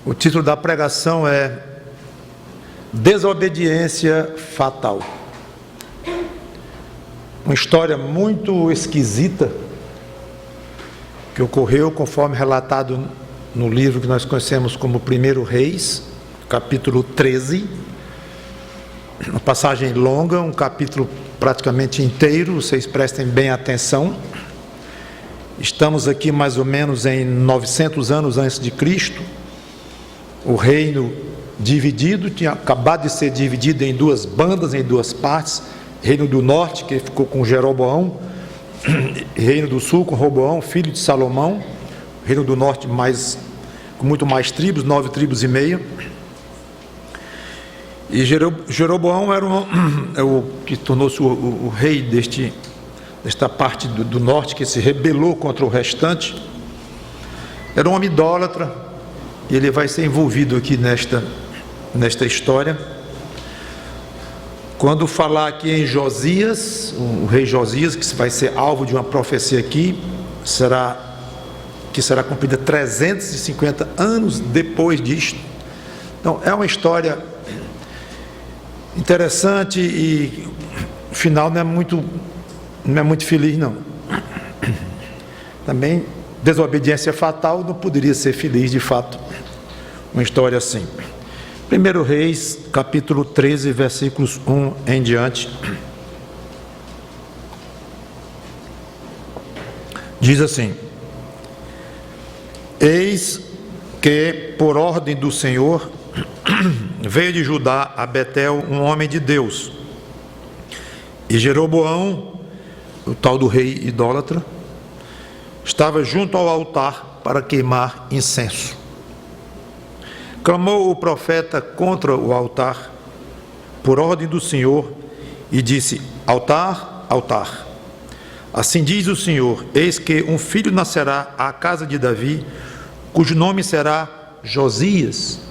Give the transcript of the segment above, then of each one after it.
O título da pregação é Desobediência Fatal. Uma história muito esquisita que ocorreu conforme relatado no livro que nós conhecemos como 1 Reis, capítulo 13. Uma passagem longa, um capítulo praticamente inteiro, vocês prestem bem atenção. Estamos aqui mais ou menos em 900 anos antes de Cristo. O reino dividido, tinha acabado de ser dividido em duas bandas, em duas partes. Reino do norte, que ficou com Jeroboão, reino do sul com Roboão, filho de Salomão. Reino do norte com muito mais tribos, 9 tribos e meia. E Jeroboão era o que tornou-se o rei desta parte do norte, que se rebelou contra o restante. Era um homem idólatra, e ele vai ser envolvido aqui nesta história. Quando falar aqui em Josias, o rei Josias, que vai ser alvo de uma profecia aqui, que será cumprida 350 anos depois disto. Então, é uma história interessante e o final não é muito feliz, não. Também, desobediência fatal não poderia ser feliz, de fato, uma história assim. 1 Reis, capítulo 13, versículos 1 em diante. Diz assim: Eis que, por ordem do Senhor, veio de Judá a Betel um homem de Deus. E Jeroboão, o tal do rei idólatra, estava junto ao altar para queimar incenso. Clamou o profeta contra o altar, por ordem do Senhor, e disse: Altar, altar. Assim diz o Senhor: Eis que um filho nascerá à casa de Davi, cujo nome será Josias,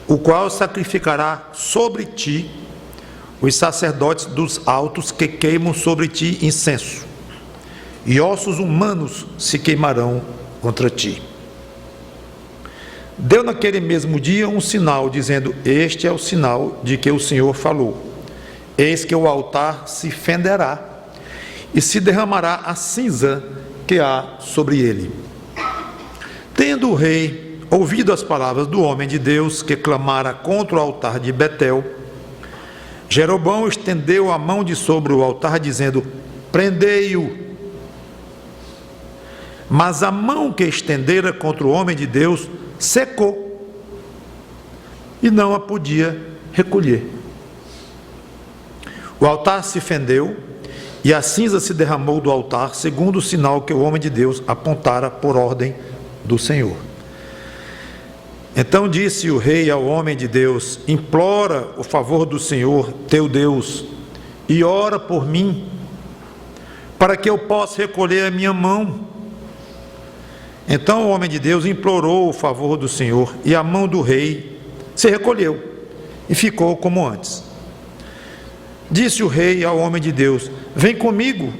o qual sacrificará sobre ti os sacerdotes dos altos que queimam sobre ti incenso, e ossos humanos se queimarão contra ti. Deu naquele mesmo dia um sinal, dizendo: Este é o sinal de que o Senhor falou. Eis que o altar se fenderá e se derramará a cinza que há sobre ele. Tendo o rei ouvido as palavras do homem de Deus que clamara contra o altar de Betel, Jeroboão estendeu a mão de sobre o altar, dizendo: Prendei-o. Mas a mão que estendera contra o homem de Deus secou e não a podia recolher. O altar se fendeu e a cinza se derramou do altar, segundo o sinal que o homem de Deus apontara por ordem do Senhor. Então disse o rei ao homem de Deus: Implora o favor do Senhor teu Deus e ora por mim, para que eu possa recolher a minha mão. Então o homem de Deus implorou o favor do Senhor, e a mão do rei se recolheu e ficou como antes. Disse o rei ao homem de Deus: Vem comigo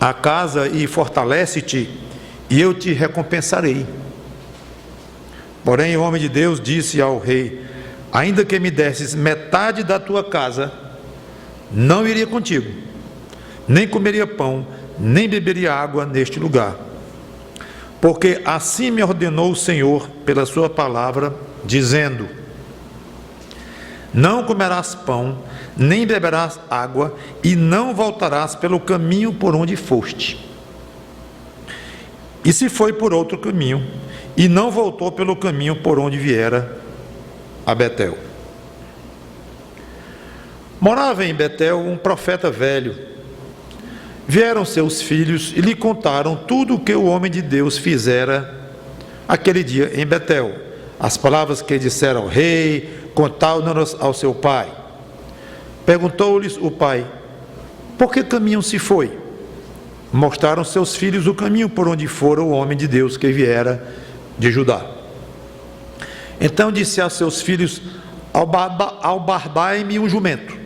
à casa e fortalece-te, e eu te recompensarei. Porém o homem de Deus disse ao rei: Ainda que me desses metade da tua casa, não iria contigo, nem comeria pão, nem beberia água neste lugar. Porque assim me ordenou o Senhor pela sua palavra, dizendo: Não comerás pão, nem beberás água, e não voltarás pelo caminho por onde foste. E se foi por outro caminho, e não voltou pelo caminho por onde viera a Betel. Morava em Betel um profeta velho. Vieram seus filhos e lhe contaram tudo o que o homem de Deus fizera aquele dia em Betel. As palavras que disseram ao rei, contaram-nas ao seu pai. Perguntou-lhes o pai: Por que caminho se foi? Mostraram seus filhos o caminho por onde fora o homem de Deus que viera de Judá. Então disse a seus filhos: Albardai-me um jumento.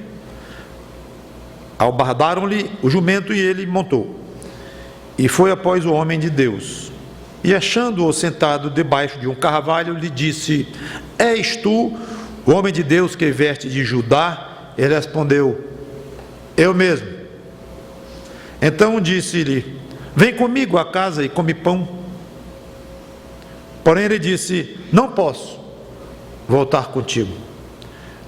Albardaram-lhe o jumento e ele montou. E foi após o homem de Deus. e achando-o sentado debaixo de um carvalho, lhe disse: És tu o homem de Deus que vieste de Judá? Ele respondeu: Eu mesmo. Então disse-lhe: Vem comigo à casa e come pão. Porém ele disse: Não posso voltar contigo,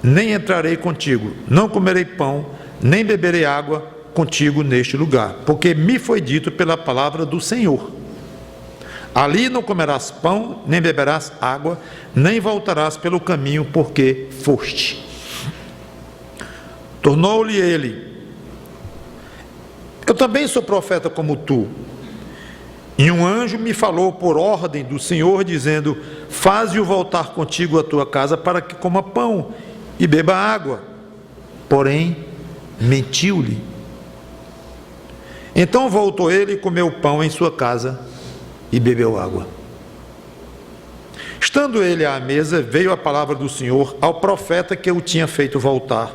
nem entrarei contigo, não comerei pão, nem beberei água contigo neste lugar, porque me foi dito pela palavra do Senhor: Ali não comerás pão, nem beberás água, nem voltarás pelo caminho porque foste. Tornou-lhe ele: Eu também sou profeta como tu. E um anjo me falou por ordem do Senhor, dizendo: Faze-o voltar contigo à tua casa, para que coma pão e beba água. Porém, mentiu-lhe. Então voltou ele e comeu pão em sua casa e bebeu água. Estando ele à mesa, veio a palavra do Senhor ao profeta que o tinha feito voltar,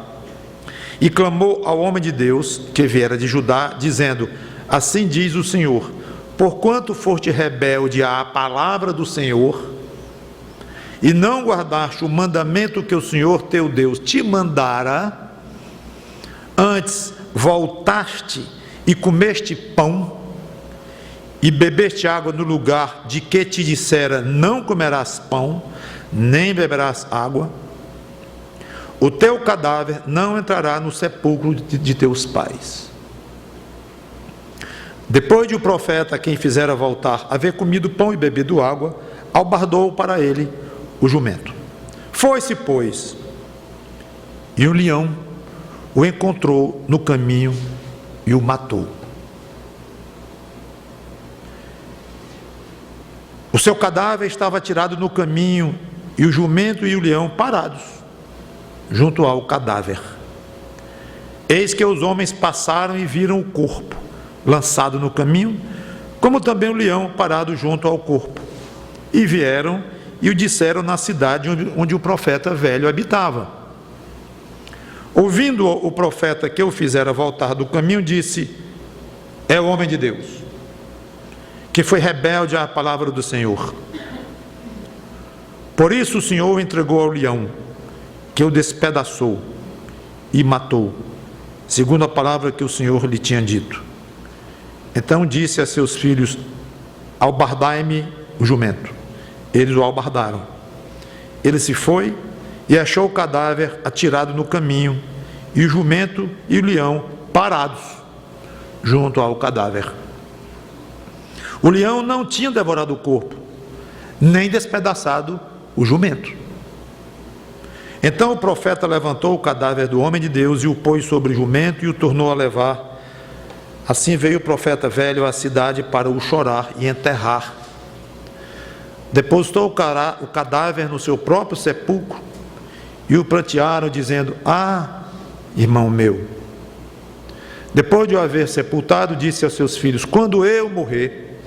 e clamou ao homem de Deus que viera de Judá, dizendo: Assim diz o Senhor: Porquanto foste rebelde à palavra do Senhor, e não guardaste o mandamento que o Senhor teu Deus te mandara, antes voltaste e comeste pão, e bebeste água no lugar de que te dissera: Não comerás pão, nem beberás água, o teu cadáver não entrará no sepulcro de teus pais. Depois de o profeta, a quem fizera voltar, haver comido pão e bebido água, albardou para ele o jumento. Foi-se, pois, e o leão o encontrou no caminho e o matou. O seu cadáver estava tirado no caminho, e o jumento e o leão parados junto ao cadáver. Eis que os homens passaram e viram o corpo lançado no caminho, como também o leão parado junto ao corpo. E vieram e o disseram na cidade onde o profeta velho habitava. Ouvindo o profeta que o fizera voltar do caminho, disse: É o homem de Deus, que foi rebelde à palavra do Senhor. Por isso o Senhor o entregou ao leão, que o despedaçou e matou, segundo a palavra que o Senhor lhe tinha dito. Então disse a seus filhos: Albardai-me o jumento. Eles o albardaram. Ele se foi e achou o cadáver atirado no caminho, e o jumento e o leão parados junto ao cadáver. O leão não tinha devorado o corpo, nem despedaçado o jumento. Então o profeta levantou o cadáver do homem de Deus e o pôs sobre o jumento e o tornou a levar. Assim veio o profeta velho à cidade para o chorar e enterrar. Depositou o cadáver no seu próprio sepulcro e o prantearam, dizendo: Ah, irmão meu. Depois de o haver sepultado, disse aos seus filhos: Quando eu morrer,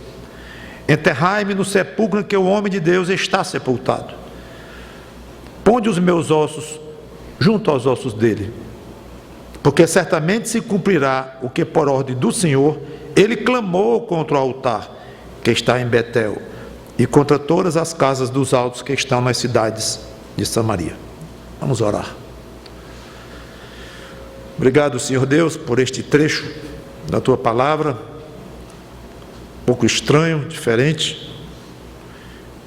enterrai-me no sepulcro em que o homem de Deus está sepultado. Ponde os meus ossos junto aos ossos dele, porque certamente se cumprirá o que por ordem do Senhor ele clamou contra o altar que está em Betel e contra todas as casas dos altos que estão nas cidades de Samaria. Vamos orar. Obrigado, Senhor Deus, por este trecho da tua palavra, um pouco estranho, diferente,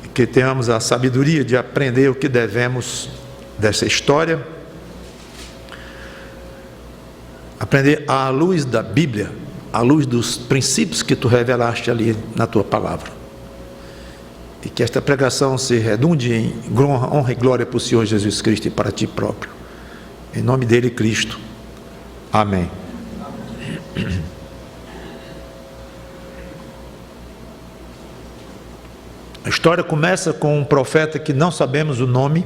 e que tenhamos a sabedoria de aprender o que devemos dessa história, aprender à luz da Bíblia, à luz dos princípios que tu revelaste ali na tua palavra. E que esta pregação se redunde em honra e glória para o Senhor Jesus Cristo e para ti próprio. Em nome dele, Cristo. Amém. A história começa com um profeta que não sabemos o nome,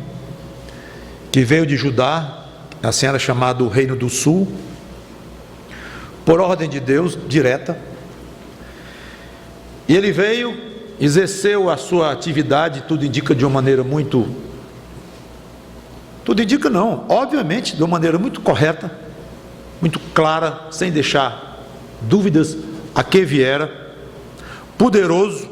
que veio de Judá, assim era chamado o Reino do Sul, por ordem de Deus, direta. E ele veio, exerceu a sua atividade, tudo indica de uma maneira muito... Tudo indica não, obviamente, de uma maneira muito correta, muito clara, sem deixar dúvidas a que viera, poderoso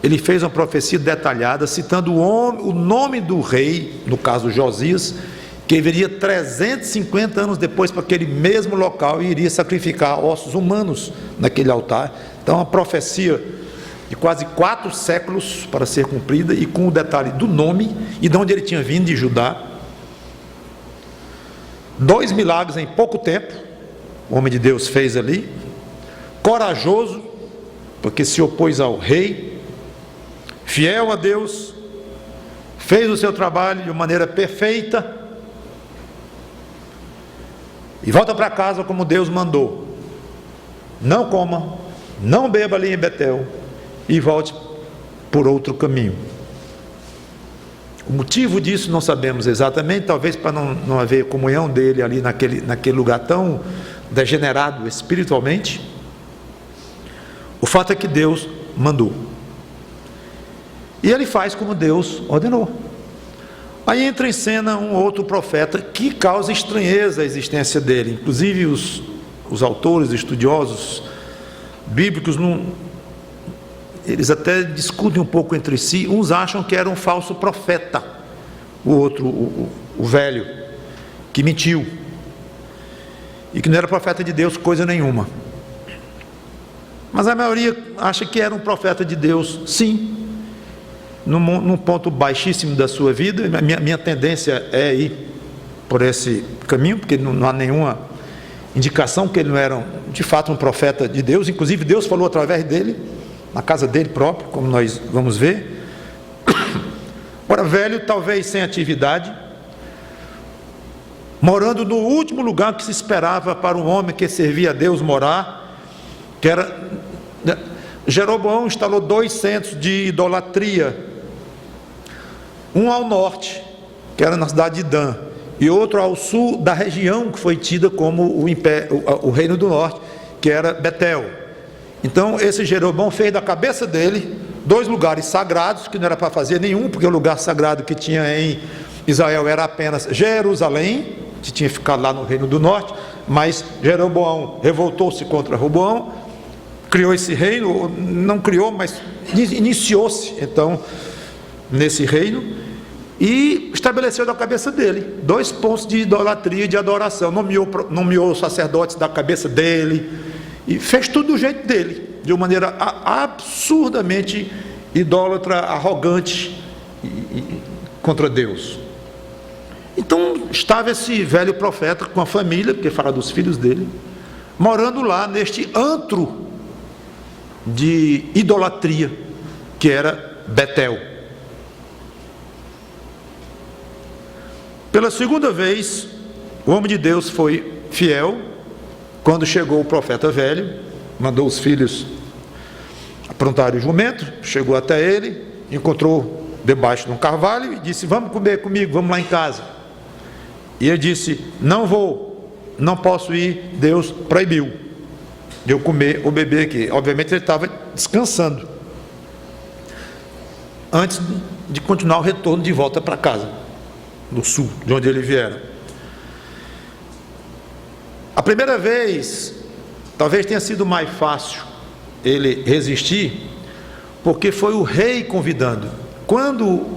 ele fez uma profecia detalhada, citando o nome do rei, no caso Josias, que viria 350 anos depois para aquele mesmo local e iria sacrificar ossos humanos naquele altar. Então, uma profecia de quase 4 séculos para ser cumprida, e com o detalhe do nome e de onde ele tinha vindo, de Judá. 2 milagres em pouco tempo o homem de Deus fez ali. Corajoso, porque se opôs ao rei. Fiel a Deus, fez o seu trabalho de maneira perfeita e volta para casa como Deus mandou. Não coma, não beba ali em Betel, e volte por outro caminho. O motivo disso não sabemos exatamente, talvez para não haver comunhão dele ali naquele lugar tão degenerado espiritualmente. O fato é que Deus mandou, e ele faz como Deus ordenou. Aí entra em cena um outro profeta que causa estranheza à existência dele. Inclusive os autores, estudiosos bíblicos, eles até discutem um pouco entre si. Uns acham que era um falso profeta, o outro, o velho, que mentiu, e que não era profeta de Deus coisa nenhuma. Mas a maioria acha que era um profeta de Deus, sim, num ponto baixíssimo da sua vida. Minha tendência é ir por esse caminho, porque não há nenhuma indicação que ele não era de fato um profeta de Deus. Inclusive Deus falou através dele, na casa dele próprio, como nós vamos ver. Ora, velho, talvez sem atividade, morando no último lugar que se esperava para um homem que servia a Deus morar, que era... Jeroboão instalou 2 centros de idolatria, um ao norte, que era na cidade de Dan, e outro ao sul da região que foi tida como o reino do norte, que era Betel. Então esse Jeroboão fez da cabeça dele 2 lugares sagrados, que não era para fazer nenhum, porque o lugar sagrado que tinha em Israel era apenas Jerusalém, que tinha ficado lá no reino do norte. Mas Jeroboão revoltou-se contra Roboão, criou esse reino, não criou, mas iniciou-se então nesse reino, e estabeleceu da cabeça dele 2 pontos de idolatria e de adoração. Nomeou sacerdotes da cabeça dele, e fez tudo do jeito dele, de uma maneira absurdamente idólatra, arrogante contra Deus. Então estava esse velho profeta com a família, porque fala dos filhos dele, morando lá neste antro de idolatria que era Betel. Pela segunda vez, o homem de Deus foi fiel. Quando chegou o profeta velho, mandou os filhos aprontarem o jumento, chegou até ele, encontrou debaixo de um carvalho e disse: vamos comer comigo, vamos lá em casa. E ele disse: não vou, não posso ir, Deus proibiu de eu comer ou beber aqui. Obviamente ele estava descansando antes de continuar o retorno de volta para casa, no sul, de onde ele viera. A primeira vez, talvez tenha sido mais fácil ele resistir, porque foi o rei convidando. Quando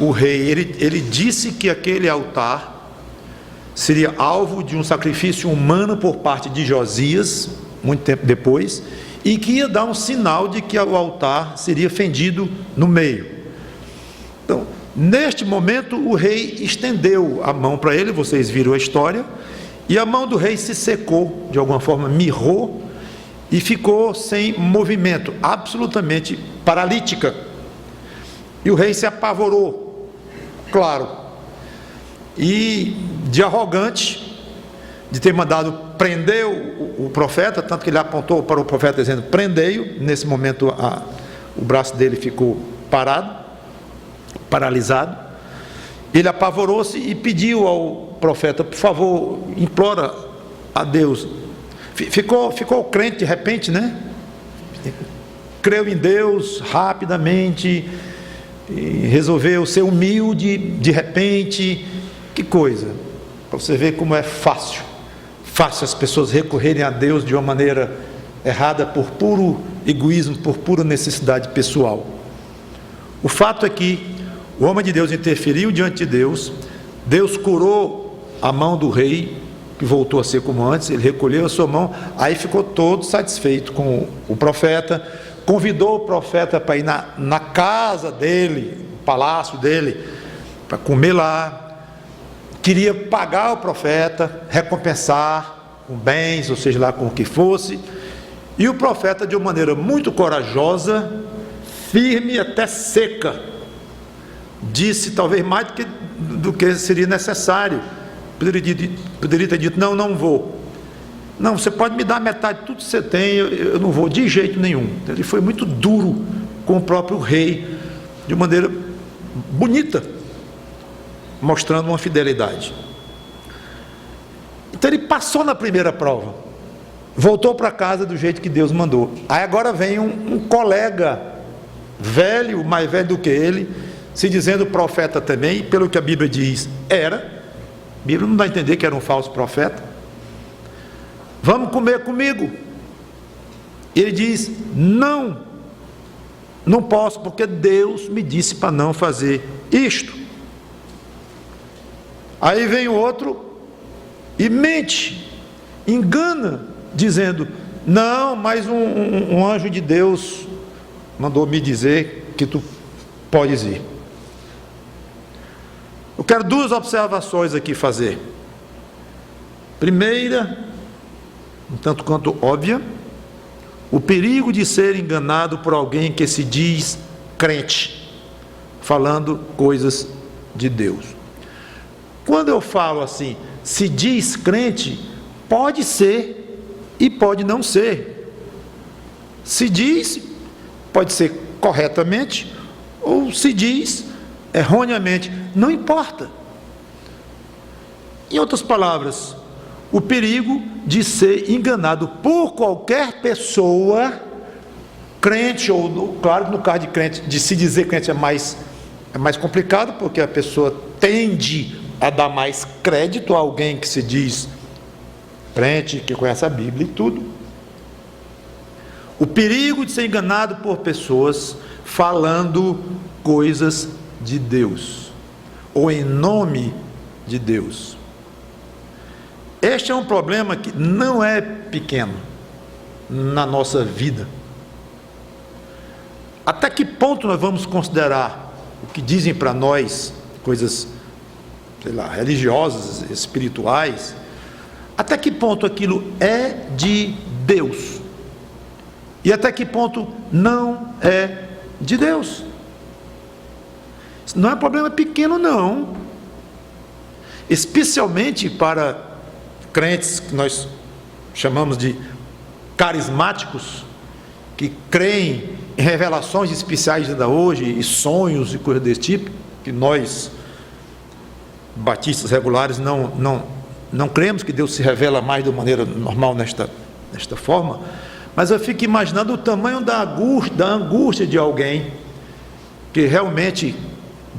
o rei, ele disse que aquele altar seria alvo de um sacrifício humano por parte de Josias, muito tempo depois, e que ia dar um sinal de que o altar seria fendido no meio. Então, neste momento, o rei estendeu a mão para ele, vocês viram a história, e a mão do rei se secou, de alguma forma mirrou, e ficou sem movimento, absolutamente paralítica. E o rei se apavorou, claro, e de arrogante, de ter mandado prender o profeta, tanto que ele apontou para o profeta dizendo: prendei-o. Nesse momento o braço dele ficou paralisado. Ele apavorou-se e pediu ao profeta: por favor, implora a Deus. Ficou crente de repente, né? Creu em Deus rapidamente, e resolveu ser humilde de repente. Que coisa, para você ver como é fácil as pessoas recorrerem a Deus de uma maneira errada, por puro egoísmo, por pura necessidade pessoal. O fato é que o homem de Deus interferiu diante de Deus, Deus curou a mão do rei, que voltou a ser como antes, ele recolheu a sua mão, aí ficou todo satisfeito com o profeta, convidou o profeta para ir na casa dele, no palácio dele, para comer lá, queria pagar o profeta, recompensar com bens, ou seja lá com o que fosse, e o profeta, de uma maneira muito corajosa, firme até seca, disse talvez mais do que seria necessário. Poderia ter dito: não vou. Não, você pode me dar metade de tudo que você tem, eu não vou de jeito nenhum. Ele foi muito duro com o próprio rei, de maneira bonita, mostrando uma fidelidade. Então ele passou na primeira prova, voltou para casa do jeito que Deus mandou. Aí agora vem um colega velho, mais velho do que ele, se dizendo profeta também, pelo que a Bíblia diz, era. A Bíblia não dá a entender que era um falso profeta. Vamos comer comigo. Ele diz: não posso, porque Deus me disse para não fazer isto. Aí vem o outro e mente, engana, dizendo: não, mas um anjo de Deus mandou me dizer que tu podes ir. Eu quero duas observações aqui fazer. Primeira, um tanto quanto óbvia, o perigo de ser enganado por alguém que se diz crente, falando coisas de Deus. Quando eu falo assim, se diz crente, pode ser e pode não ser. Se diz, pode ser corretamente, ou se diz erroneamente, não importa. Em outras palavras, o perigo de ser enganado por qualquer pessoa, crente, ou claro que no caso de crente, de se dizer crente é mais complicado, porque a pessoa tende a dar mais crédito a alguém que se diz crente, que conhece a Bíblia e tudo. O perigo de ser enganado por pessoas falando coisas de Deus, ou em nome de Deus. Este é um problema que não é pequeno na nossa vida. Até que ponto nós vamos considerar o que dizem para nós, coisas, sei lá, religiosas, espirituais, até que ponto aquilo é de Deus? E até que ponto não é de Deus? Isso não é problema pequeno, não. Especialmente para crentes que nós chamamos de carismáticos, que creem em revelações especiais ainda hoje, e sonhos e coisas desse tipo, que nós, batistas regulares, não cremos que Deus se revela mais de maneira normal nesta forma. Mas eu fico imaginando o tamanho da angústia de alguém que realmente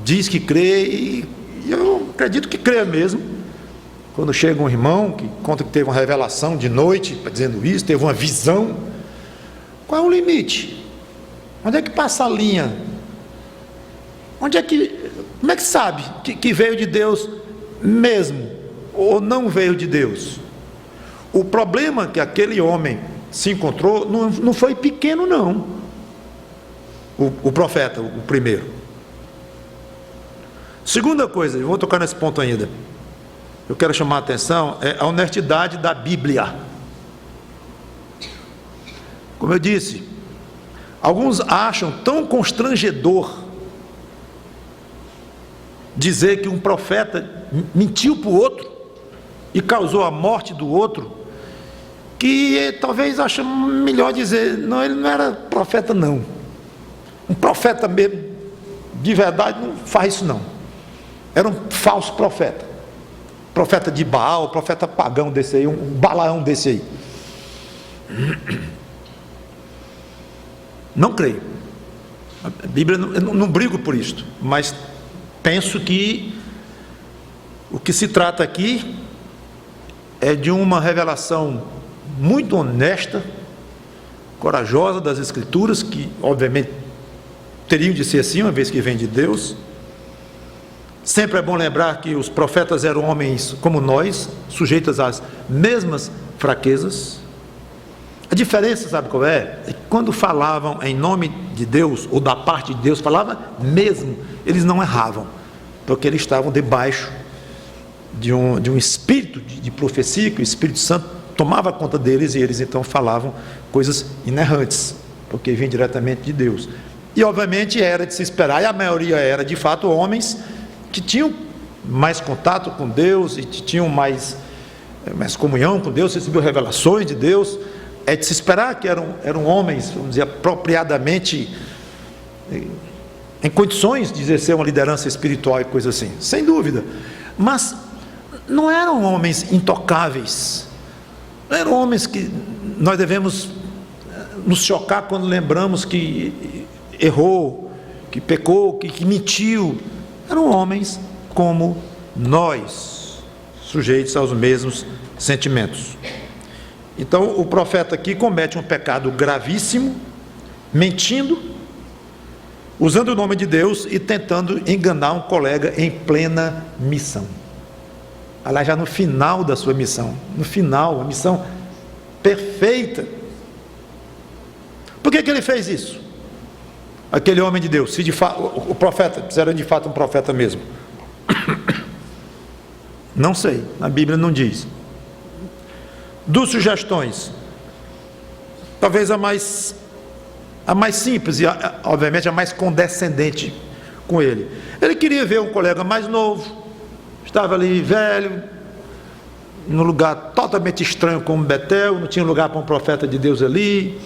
diz que crê, e eu acredito que crê mesmo, quando chega um irmão que conta que teve uma revelação de noite, dizendo isso, teve uma visão. Qual é o limite? Onde é que passa a linha? Como é que sabe que veio de Deus mesmo, ou não veio de Deus? O problema que aquele homem se encontrou não foi pequeno, não. O profeta, o primeiro. Segunda coisa, eu vou tocar nesse ponto ainda, eu quero chamar a atenção, é a honestidade da Bíblia. Como eu disse, alguns acham tão constrangedor dizer que um profeta mentiu para o outro e causou a morte do outro, que talvez acham melhor dizer: não, ele não era profeta, não. Um profeta mesmo, de verdade, não faz isso, não. Era um falso profeta. Profeta de Baal, profeta pagão desse aí, um Balaão desse aí. Não creio. A Bíblia, eu não brigo por isto, mas penso que o que se trata aqui é de uma revelação muito honesta, corajosa das Escrituras, que obviamente teriam de ser assim, uma vez que vem de Deus. Sempre é bom lembrar que os profetas eram homens como nós, sujeitos às mesmas fraquezas. A diferença, sabe qual é? É que quando falavam em nome de Deus, ou da parte de Deus, falavam mesmo, eles não erravam, porque eles estavam debaixo de um espírito de profecia, que o Espírito Santo tomava conta deles, e eles então falavam coisas inerrantes, porque vinham diretamente de Deus. E obviamente era de se esperar, e a maioria era de fato homens que tinham mais contato com Deus, e tinham mais comunhão com Deus, recebiam revelações de Deus. É de se esperar que eram homens, vamos dizer, apropriadamente em condições de exercer uma liderança espiritual e coisa assim, sem dúvida. Mas não eram homens intocáveis, não eram homens que nós devemos nos chocar quando lembramos que errou, que pecou, que mentiu. Eram homens como nós, sujeitos aos mesmos sentimentos. Então o profeta aqui comete um pecado gravíssimo, mentindo, usando o nome de Deus e tentando enganar um colega em plena missão. Aliás, já no final da sua missão, no final, a missão perfeita. Por que ele fez isso? Aquele homem de Deus, se de fato, o profeta, se era de fato um profeta mesmo. Não sei, a Bíblia não diz. Duas sugestões, talvez a mais simples e obviamente a mais condescendente com ele. Ele queria ver um colega mais novo, estava ali velho, num lugar totalmente estranho como Betel, não tinha lugar para um profeta de Deus ali,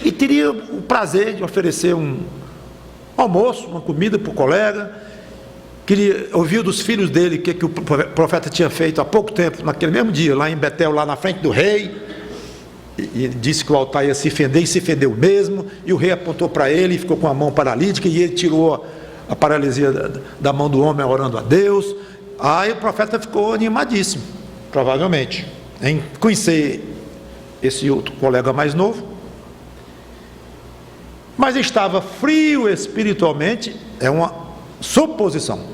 e teria o prazer de oferecer um almoço, uma comida para o colega. Queria ouvir dos filhos dele o que o profeta tinha feito há pouco tempo, naquele mesmo dia, lá em Betel, lá na frente do rei. E ele disse que o altar ia se fender, e se fendeu mesmo, e o rei apontou para ele, e ficou com a mão paralítica, e ele tirou a paralisia da mão do homem orando a Deus. Aí o profeta ficou animadíssimo, provavelmente, em conhecer esse outro colega mais novo, mas estava frio espiritualmente, é uma suposição,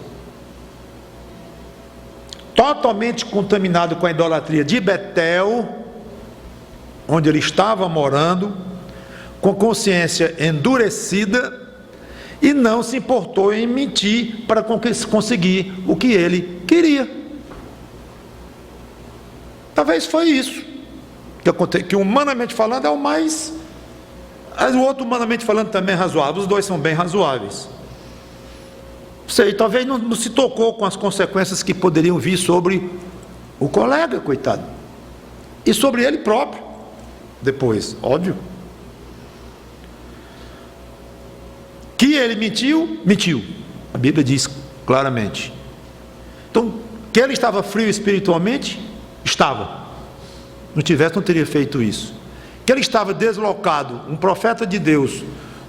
totalmente contaminado com a idolatria de Betel, onde ele estava morando, com consciência endurecida, e não se importou em mentir para conseguir o que ele queria. Talvez foi isso que humanamente falando é o mais, o outro humanamente falando também é razoável, os dois são bem razoáveis. Sei, talvez não se tocou com as consequências que poderiam vir sobre o colega, coitado, e sobre ele próprio, depois, óbvio. Que ele mentiu, a Bíblia diz claramente. Então, que ele estava frio espiritualmente, estava. Não tivesse, não teria feito isso. Que ele estava deslocado, um profeta de Deus,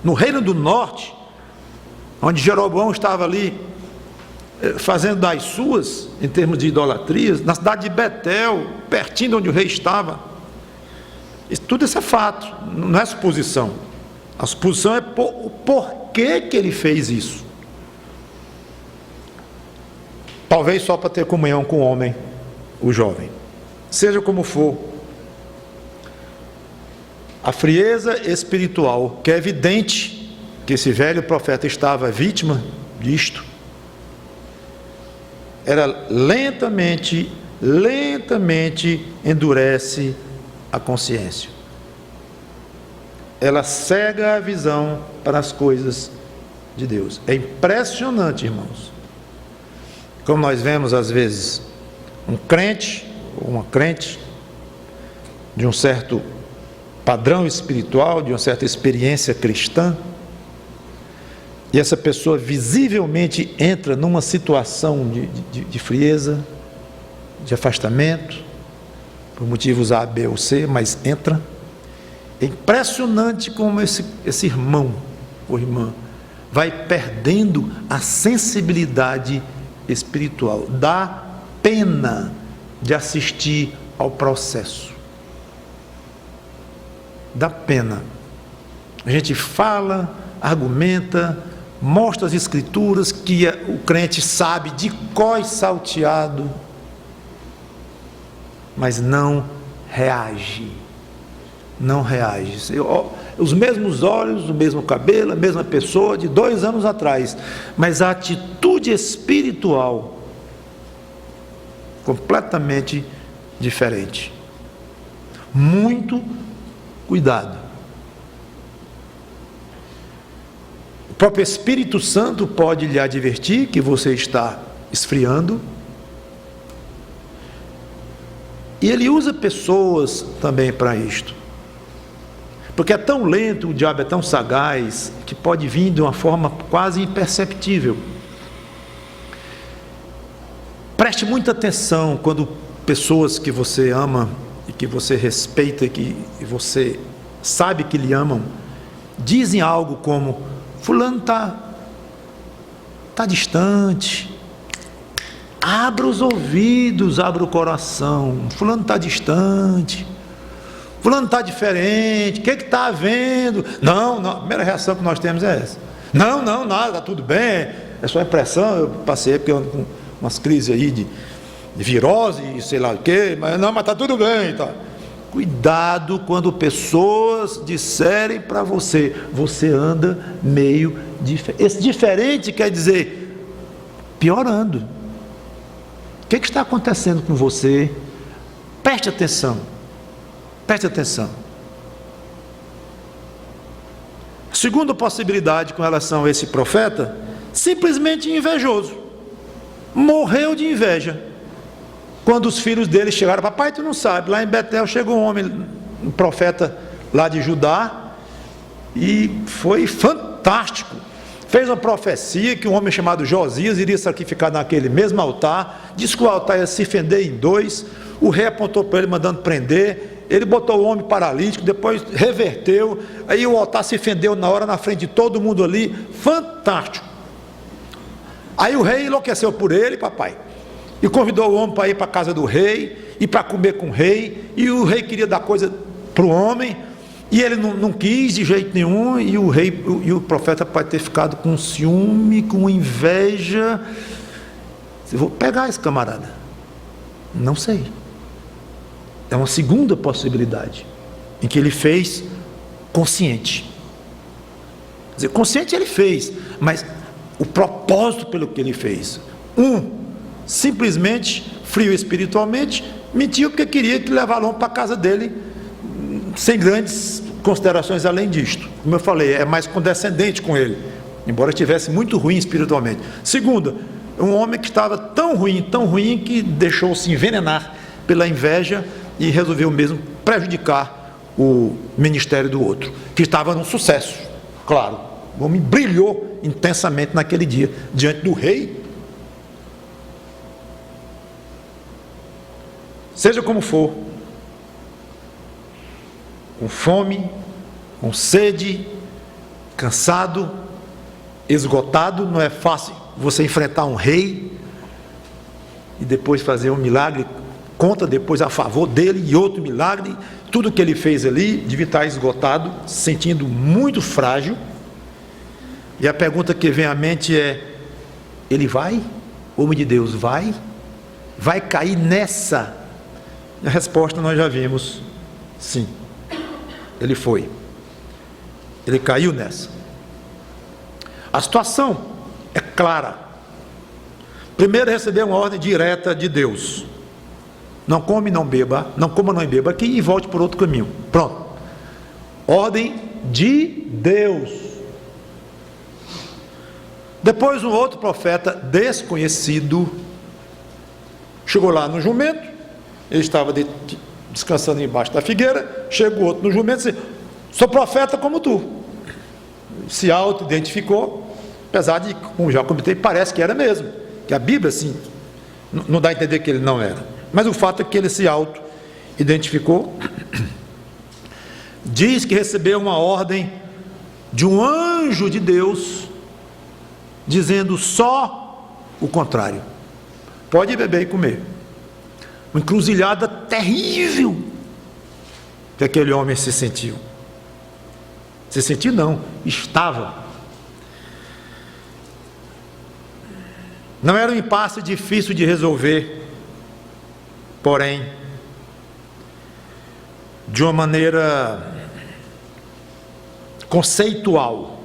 no reino do norte, onde Jeroboão estava ali fazendo das suas, em termos de idolatrias, na cidade de Betel, pertinho de onde o rei estava. Tudo isso é fato, não é suposição. A suposição é o porquê que ele fez isso. Talvez só para ter comunhão com o homem, o jovem. Seja como for, a frieza espiritual, que é evidente que esse velho profeta estava vítima disto, ela lentamente endurece a consciência. Ela cega a visão para as coisas de Deus. É impressionante, irmãos, como nós vemos às vezes um crente ou uma crente de um certo padrão espiritual, de uma certa experiência cristã, e essa pessoa visivelmente entra numa situação de frieza, de afastamento, por motivos A, B ou C, mas entra. É impressionante como esse irmão ou irmã vai perdendo a sensibilidade espiritual. Dá pena de assistir ao processo. Dá pena. A gente fala argumenta, mostra as escrituras que o crente sabe de cós salteado, mas não reage. Não reage. Os mesmos olhos, o mesmo cabelo, a mesma pessoa de 2 anos atrás, mas a atitude espiritual completamente diferente. Muito cuidado. O próprio Espírito Santo pode lhe advertir que você está esfriando. E ele usa pessoas também para isto. Porque é tão lento, o diabo é tão sagaz, que pode vir de uma forma quase imperceptível. Preste muita atenção quando pessoas que você ama e que você respeita e que você sabe que lhe amam, dizem algo como: fulano está distante. Abra os ouvidos, abra o coração. Fulano está distante. Fulano está diferente. O que está havendo? Não, a primeira reação que nós temos é essa. Não, nada, está tudo bem. É só impressão. Eu passei porque eu ando com umas crises aí de virose e sei lá o quê. Mas está tudo bem. Tá. Cuidado quando pessoas disserem para você: você anda meio diferente. Esse diferente quer dizer piorando. O que está acontecendo com você? Preste atenção. Preste atenção. A segunda possibilidade com relação a esse profeta, simplesmente invejoso. Morreu de inveja. Quando os filhos dele chegaram: papai, tu não sabe, lá em Betel chegou um homem, um profeta lá de Judá, e foi fantástico. Fez uma profecia que um homem chamado Josias iria sacrificar naquele mesmo altar. Disse que o altar ia se fender em 2. O rei apontou para ele, mandando prender. Ele botou o homem paralítico, depois reverteu. Aí o altar se fendeu na hora, na frente de todo mundo ali. Fantástico. Aí o rei enlouqueceu por ele, papai, e convidou o homem para ir para a casa do rei e para comer com o rei. E o rei queria dar coisa para o homem, e ele não quis de jeito nenhum. E o rei e o profeta pode ter ficado com ciúme, com inveja. Eu vou pegar esse camarada? Não sei. É uma segunda possibilidade, em que ele fez consciente. Quer dizer, consciente ele fez, mas o propósito pelo que ele fez: simplesmente frio espiritualmente, mentiu porque queria que levasse o homem para a casa dele, sem grandes considerações além disto. Como eu falei, é mais condescendente com ele, embora estivesse muito ruim espiritualmente. Segunda, um homem que estava tão ruim, que deixou-se envenenar pela inveja e resolveu mesmo prejudicar o ministério do outro, que estava num sucesso. Claro, o homem brilhou intensamente naquele dia, diante do rei. Seja como for, com fome, com sede, cansado, esgotado, não é fácil você enfrentar um rei e depois fazer um milagre contra, depois a favor dele, e outro milagre. Tudo que ele fez ali devia estar esgotado, se sentindo muito frágil. E a pergunta que vem à mente é: ele vai? Homem de Deus, vai? Vai cair nessa? E a resposta nós já vimos: sim, ele foi. Ele caiu nessa. A situação é clara. Primeiro, recebeu uma ordem direta de Deus: não come, não beba, não coma, não beba aqui, e volte por outro caminho. Pronto. Ordem de Deus. Depois um outro profeta desconhecido chegou lá no jumento. Ele estava descansando embaixo da figueira. Chegou outro no jumento e disse: sou profeta como tu. Se auto-identificou, apesar de, como já comentei, parece que era mesmo, que a Bíblia assim não dá a entender que ele não era, mas o fato é que ele se auto-identificou. Diz que recebeu uma ordem de um anjo de Deus, dizendo só o contrário: pode beber e comer. Uma encruzilhada terrível que aquele homem se sentiu. Se sentiu não, estava Não era um impasse difícil de resolver, porém, de uma maneira conceitual,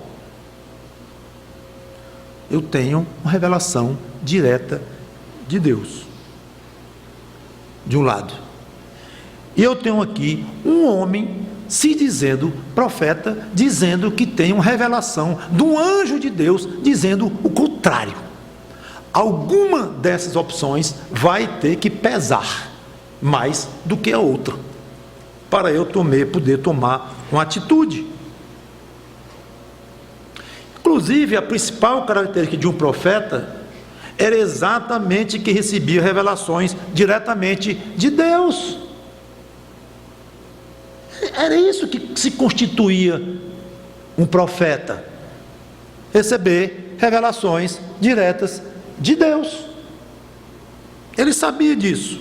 eu tenho uma revelação direta de Deus, de um lado, e eu tenho aqui um homem se dizendo profeta, dizendo que tem uma revelação de um anjo de Deus, dizendo o contrário. Alguma dessas opções vai ter que pesar mais do que a outra, para eu poder tomar uma atitude. Inclusive, a principal característica de um profeta era exatamente que recebia revelações diretamente de Deus. Era isso que se constituía um profeta, receber revelações diretas de Deus. Ele sabia disso.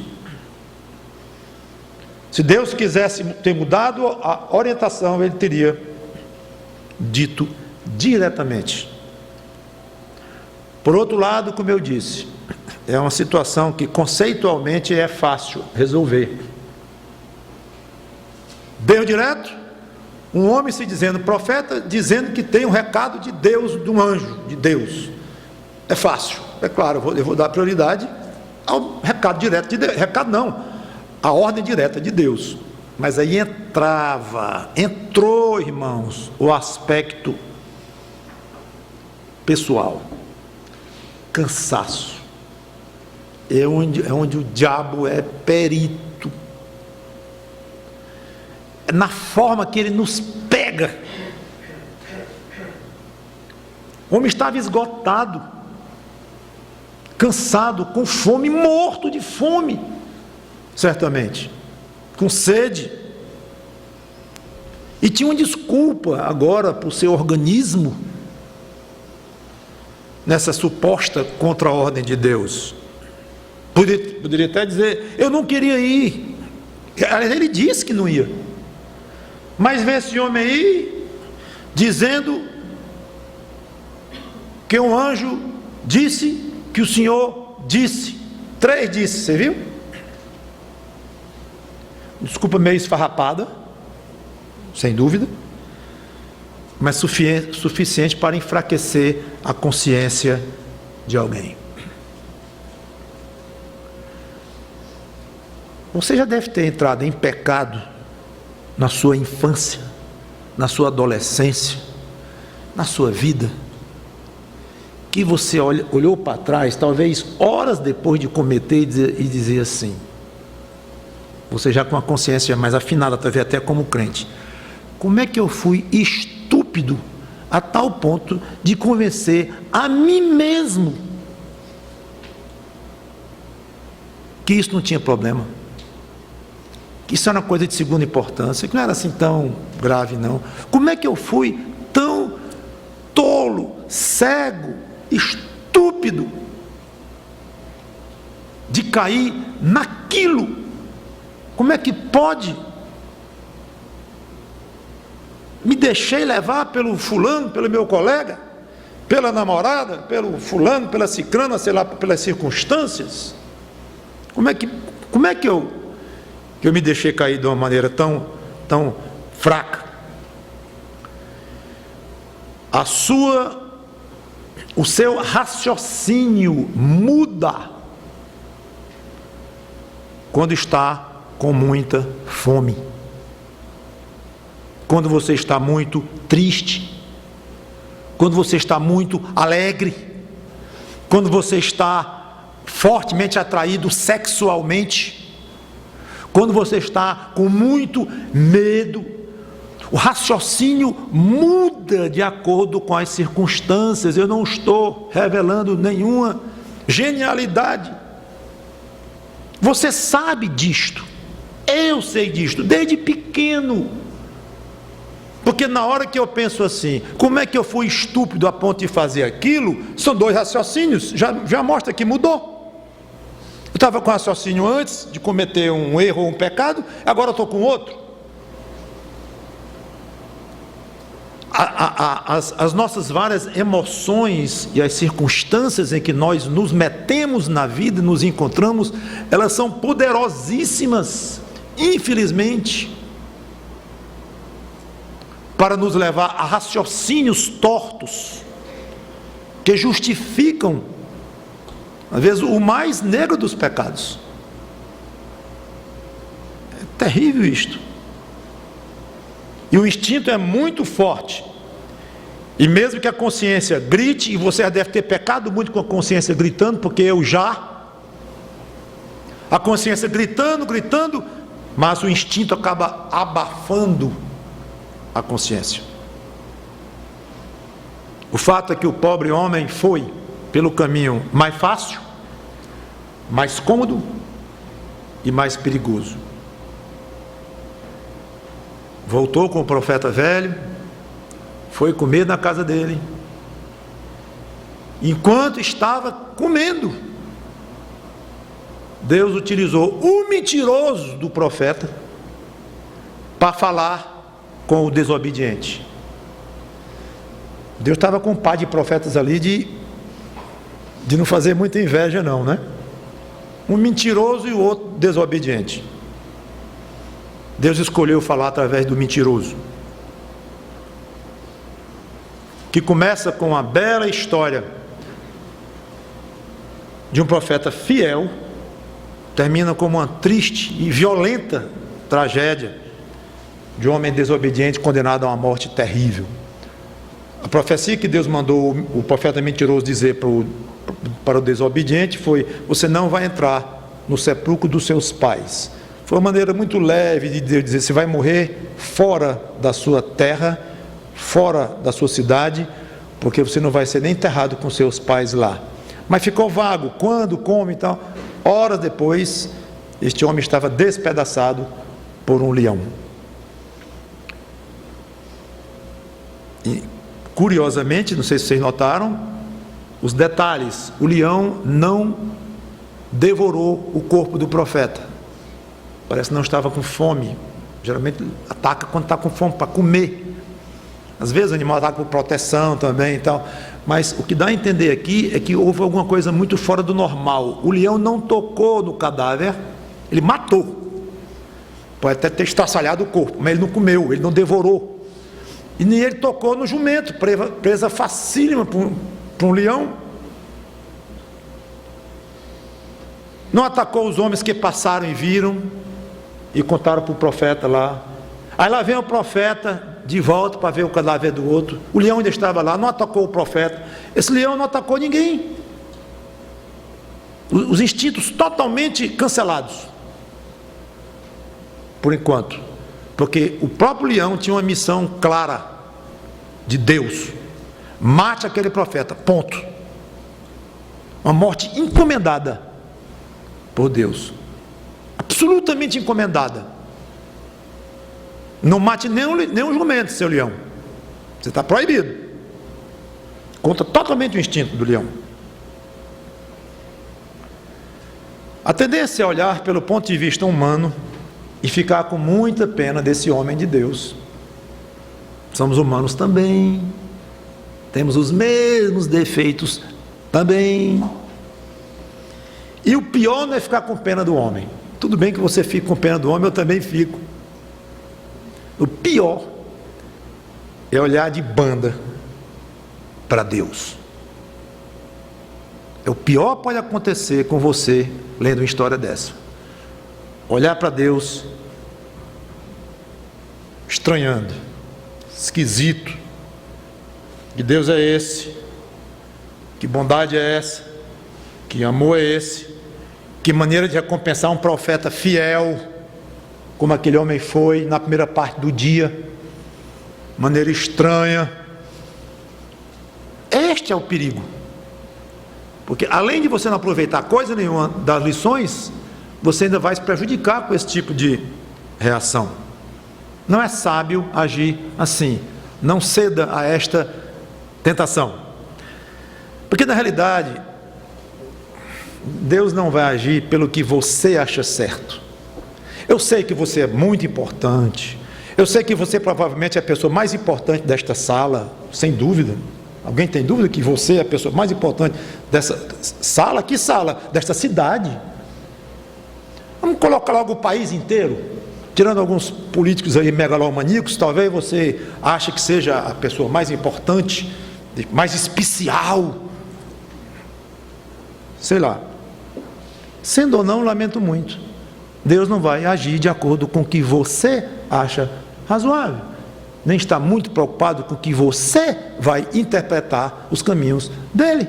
Se Deus quisesse ter mudado a orientação, ele teria dito diretamente. Por outro lado, como eu disse, é uma situação que conceitualmente é fácil resolver. Deus direto, um homem se dizendo profeta, dizendo que tem um recado de Deus, de um anjo de Deus. É fácil, é claro, eu vou dar prioridade ao recado direto de Deus. Recado não, a ordem direta de Deus. Mas aí entrou, irmãos, o aspecto pessoal, cansaço. É onde o diabo é perito. É na forma que ele nos pega. O homem estava esgotado, cansado, com fome, morto de fome, certamente, com sede, e tinha uma desculpa agora para o seu organismo, nessa suposta contra-ordem de Deus. Poderia até dizer, eu não queria ir. Ele disse que não ia, mas vê esse homem aí, dizendo que um anjo disse que o Senhor disse. 3 disse, você viu? Desculpa meio esfarrapada, sem dúvida, mas suficiente para enfraquecer a consciência de alguém. Você já deve ter entrado em pecado na sua infância, na sua adolescência, na sua vida, que você olhou para trás, talvez horas depois de cometer, e dizer assim, você já com a consciência mais afinada, talvez até como crente, como é que eu fui estúpido a tal ponto de convencer a mim mesmo que isso não tinha problema, que isso era uma coisa de segunda importância, que não era assim tão grave não. Como é que eu fui tão tolo, cego, estúpido de cair naquilo? Como é que pode? Me deixei levar pelo fulano, pelo meu colega, pela namorada, pelo fulano, pela cicrana, sei lá, pelas circunstâncias. Como é que eu me deixei cair de uma maneira tão fraca? O seu raciocínio muda quando está com muita fome, quando você está muito triste, quando você está muito alegre, quando você está fortemente atraído sexualmente, quando você está com muito medo. O raciocínio muda de acordo com as circunstâncias. Eu não estou revelando nenhuma genialidade. Você sabe disto. Eu sei disto desde pequeno. Porque na hora que eu penso assim, como é que eu fui estúpido a ponto de fazer aquilo? São 2 raciocínios, já mostra que mudou. Eu estava com raciocínio antes de cometer um erro ou um pecado, agora eu estou com outro. as nossas várias emoções e as circunstâncias em que nós nos metemos na vida e nos encontramos, elas são poderosíssimas, infelizmente, para nos levar a raciocínios tortos, que justificam, às vezes, o mais negro dos pecados. É terrível isto. E o instinto é muito forte. E mesmo que a consciência grite, e você deve ter pecado muito com a consciência gritando, porque eu já. A consciência gritando, mas o instinto acaba abafando a consciência. O fato é que o pobre homem foi pelo caminho mais fácil, mais cômodo e mais perigoso. Voltou com o profeta velho, foi comer na casa dele. Enquanto estava comendo, Deus utilizou o mentiroso do profeta para falar com o desobediente. Deus estava com um par de profetas ali de não fazer muita inveja não, né? Um mentiroso e o outro desobediente. Deus escolheu falar através do mentiroso, que começa com uma bela história de um profeta fiel, termina como uma triste e violenta tragédia de um homem desobediente condenado a uma morte terrível. A profecia que Deus mandou o profeta mentiroso dizer para o desobediente foi: você não vai entrar no sepulcro dos seus pais. Foi uma maneira muito leve de Deus dizer: você vai morrer fora da sua terra, fora da sua cidade, porque você não vai ser nem enterrado com seus pais lá. Mas ficou vago, quando, como e tal. Horas depois, este homem estava despedaçado por um leão. E, curiosamente, não sei se vocês notaram os detalhes, o leão não devorou o corpo do profeta. Parece que não estava com fome. Geralmente ataca quando está com fome, para comer. Às vezes o animal ataca por proteção também e tal. Mas o que dá a entender aqui é que houve alguma coisa muito fora do normal. O leão não tocou no cadáver, ele matou. Pode até ter estraçalhado o corpo, mas ele não comeu, ele não devorou. E nem ele tocou no jumento, presa facílima para um leão. Não atacou os homens que passaram e viram e contaram para o profeta lá. Aí lá vem o profeta de volta para ver o cadáver do outro. O leão ainda estava lá, não atacou o profeta. Esse leão não atacou ninguém. Os instintos totalmente cancelados, por enquanto, porque o próprio leão tinha uma missão clara de Deus: mate aquele profeta, ponto. Uma morte encomendada por Deus, absolutamente encomendada. Não mate nem um jumento, seu leão. Você está proibido. Conta totalmente o instinto do leão. A tendência é olhar pelo ponto de vista humano e ficar com muita pena desse homem de Deus. Somos humanos também, temos os mesmos defeitos também. E o pior não é ficar com pena do homem. Tudo bem que você fique com pena do homem, eu também fico. O pior é olhar de banda para Deus. O pior pode acontecer com você lendo uma história dessa. Olhar para Deus estranhando, esquisito. Que Deus é esse? Que bondade é essa? Que amor é esse? Que maneira de recompensar um profeta fiel, como aquele homem foi na primeira parte do dia, maneira estranha. Este é o perigo, porque além de você não aproveitar coisa nenhuma das lições, você ainda vai se prejudicar com esse tipo de reação. Não é sábio agir assim. Não ceda a esta tentação, porque na realidade Deus não vai agir pelo que você acha certo. Eu sei que você é muito importante, Eu sei que você provavelmente é a pessoa mais importante desta sala, sem dúvida. Alguém tem dúvida que você é a pessoa mais importante dessa sala? Que sala? Desta cidade. Vamos colocar logo o país inteiro, tirando alguns políticos aí megalomaníacos. Talvez você ache que seja a pessoa mais importante, mais especial, sei lá. Sendo ou não, lamento muito, Deus não vai agir de acordo com o que você acha razoável, nem está muito preocupado com o que você vai interpretar os caminhos dele.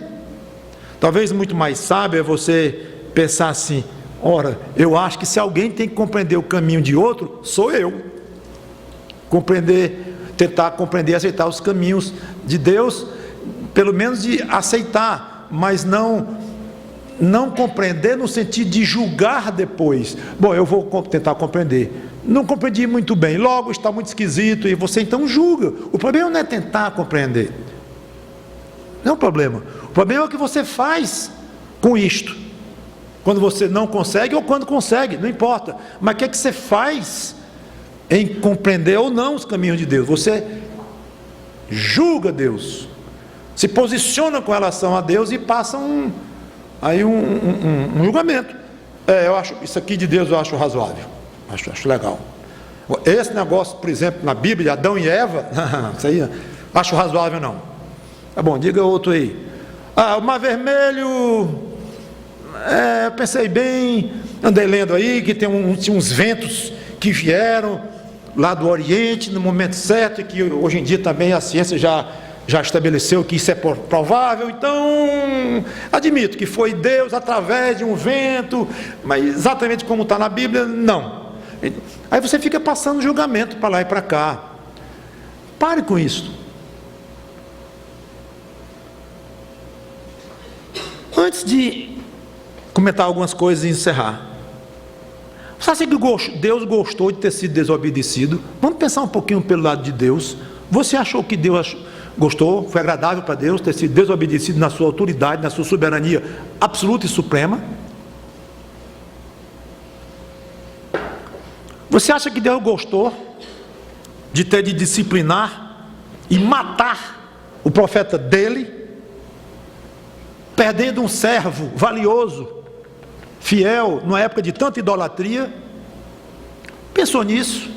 Talvez muito mais sábio é você pensar assim: ora, eu acho que se alguém tem que compreender o caminho de outro, sou eu. Tentar compreender e aceitar os caminhos de Deus, pelo menos de aceitar, mas não compreender no sentido de julgar depois. Bom, eu vou tentar compreender. Não compreendi muito bem, logo está muito esquisito, e você então julga. O problema não é tentar compreender. Não é o problema. O problema é o que você faz com isto. Quando você não consegue ou quando consegue, não importa. Mas o que é que você faz em compreender ou não os caminhos de Deus? Você julga Deus, se posiciona com relação a Deus e passa um julgamento. Eu acho isso aqui de Deus, eu acho razoável, acho legal. Esse negócio, por exemplo, na Bíblia, Adão e Eva, isso aí, acho razoável não. Tá bom, diga outro aí. O Mar Vermelho, eu pensei bem, andei lendo aí que tinha uns ventos que vieram lá do Oriente no momento certo, e que hoje em dia também a ciência já estabeleceu que isso é provável. Então, admito que foi Deus através de um vento, mas exatamente como está na Bíblia, não. Aí você fica passando julgamento para lá e para cá. Pare com isso. Antes de comentar algumas coisas e encerrar, você acha que Deus gostou de ter sido desobedecido? Vamos pensar um pouquinho pelo lado de Deus. Você achou que Deus gostou, foi agradável para Deus ter sido desobedecido na sua autoridade, na sua soberania absoluta e suprema? Você acha que Deus gostou de ter de disciplinar e matar o profeta dele, perdendo um servo valioso, fiel, numa época de tanta idolatria? Pensou nisso?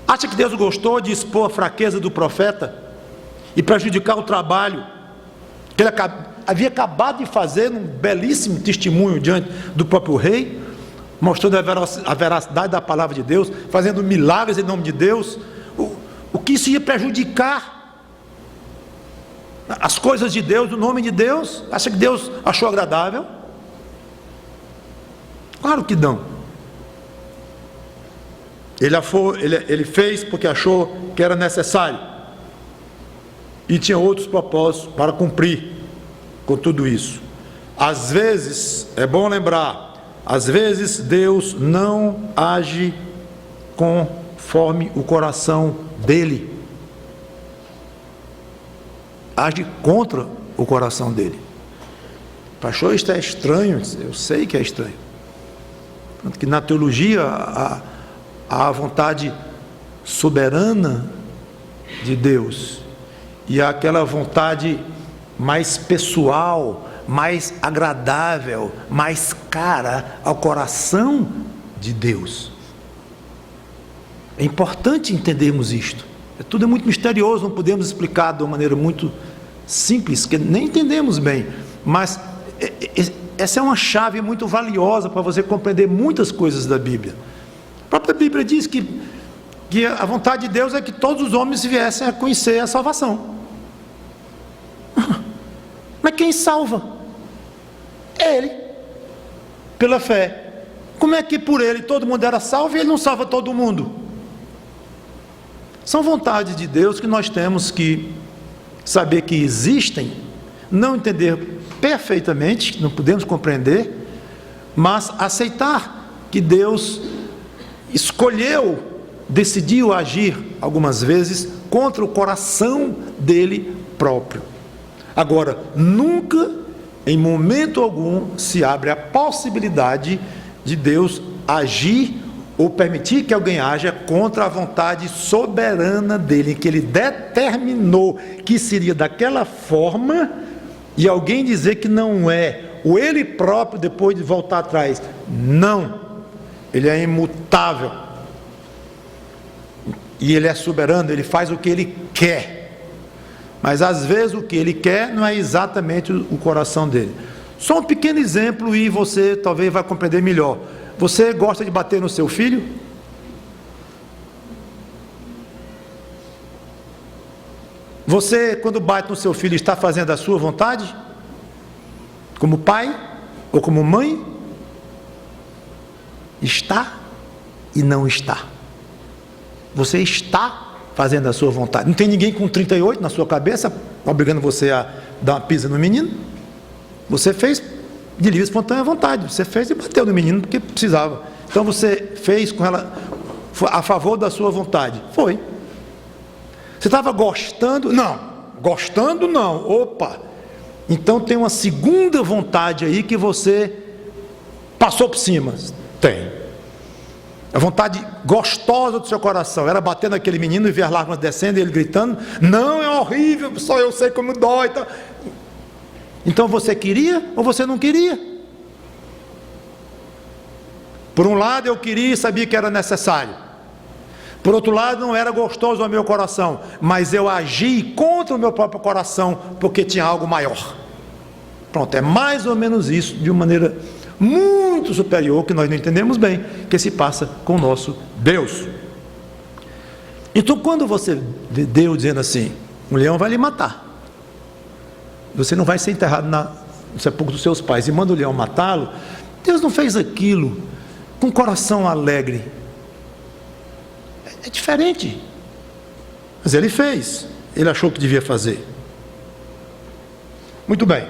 Acha que Deus gostou de expor a fraqueza do profeta e prejudicar o trabalho que ele havia acabado de fazer num belíssimo testemunho diante do próprio rei, mostrando a veracidade da palavra de Deus, fazendo milagres em nome de Deus? O que isso ia prejudicar as coisas de Deus, o nome de Deus? Acha que Deus achou agradável? Claro que não. Ele fez porque achou que era necessário, e tinha outros propósitos para cumprir com tudo isso. Às vezes, é bom lembrar, às vezes Deus não age conforme o coração dele, age contra o coração dele. Pastor, isto é estranho. Eu sei que é estranho. Tanto que na teologia a vontade soberana de Deus e aquela vontade mais pessoal, mais agradável, mais cara ao coração de Deus. É importante entendermos isto. Tudo é muito misterioso, não podemos explicar de uma maneira muito simples, que nem entendemos bem, mas essa é uma chave muito valiosa para você compreender muitas coisas da Bíblia. A própria Bíblia diz que a vontade de Deus é que todos os homens viessem a conhecer a salvação. Mas quem salva? É Ele, pela fé. Como é que por Ele todo mundo era salvo e Ele não salva todo mundo? São vontades de Deus que nós temos que saber que existem, não entender perfeitamente, não podemos compreender, mas aceitar que Deus decidiu agir algumas vezes contra o coração dele próprio. Agora, nunca, em momento algum, se abre a possibilidade de Deus agir ou permitir que alguém haja contra a vontade soberana dele, que ele determinou que seria daquela forma, e alguém dizer que não é, ou ele próprio depois de voltar atrás. Não, ele é imutável, e ele é soberano, ele faz o que ele quer, mas às vezes o que ele quer não é exatamente o coração dele. Só um pequeno exemplo e você talvez vai compreender melhor. Você gosta de bater no seu filho? Você, quando bate no seu filho, está fazendo a sua vontade? Como pai ou como mãe? Está e não está. Você está fazendo a sua vontade. Não tem ninguém com 38 na sua cabeça, obrigando você a dar uma pisa no menino. Você fez de livre e espontânea vontade. Você fez e bateu no menino porque precisava. Então você fez com ela a favor da sua vontade. Foi. Você estava gostando? Não. Gostando não. Opa. Então tem uma segunda vontade aí que você passou por cima. Tem. A vontade gostosa do seu coração era bater naquele menino e ver as lágrimas descendo e ele gritando: não, é horrível, só eu sei como dói. Então você queria ou você não queria? Por um lado eu queria e sabia que era necessário. Por outro lado não era gostoso ao meu coração, mas eu agi contra o meu próprio coração porque tinha algo maior. Pronto, é mais ou menos isso, de uma maneira muito superior, que nós não entendemos bem, que se passa com o nosso Deus. Então quando você vê Deus dizendo assim: um leão vai lhe matar, você não vai ser enterrado no sepulcro dos seus pais, e manda o leão matá-lo, Deus não fez aquilo com um coração alegre. É diferente. Mas ele fez, ele achou que devia fazer. Muito bem.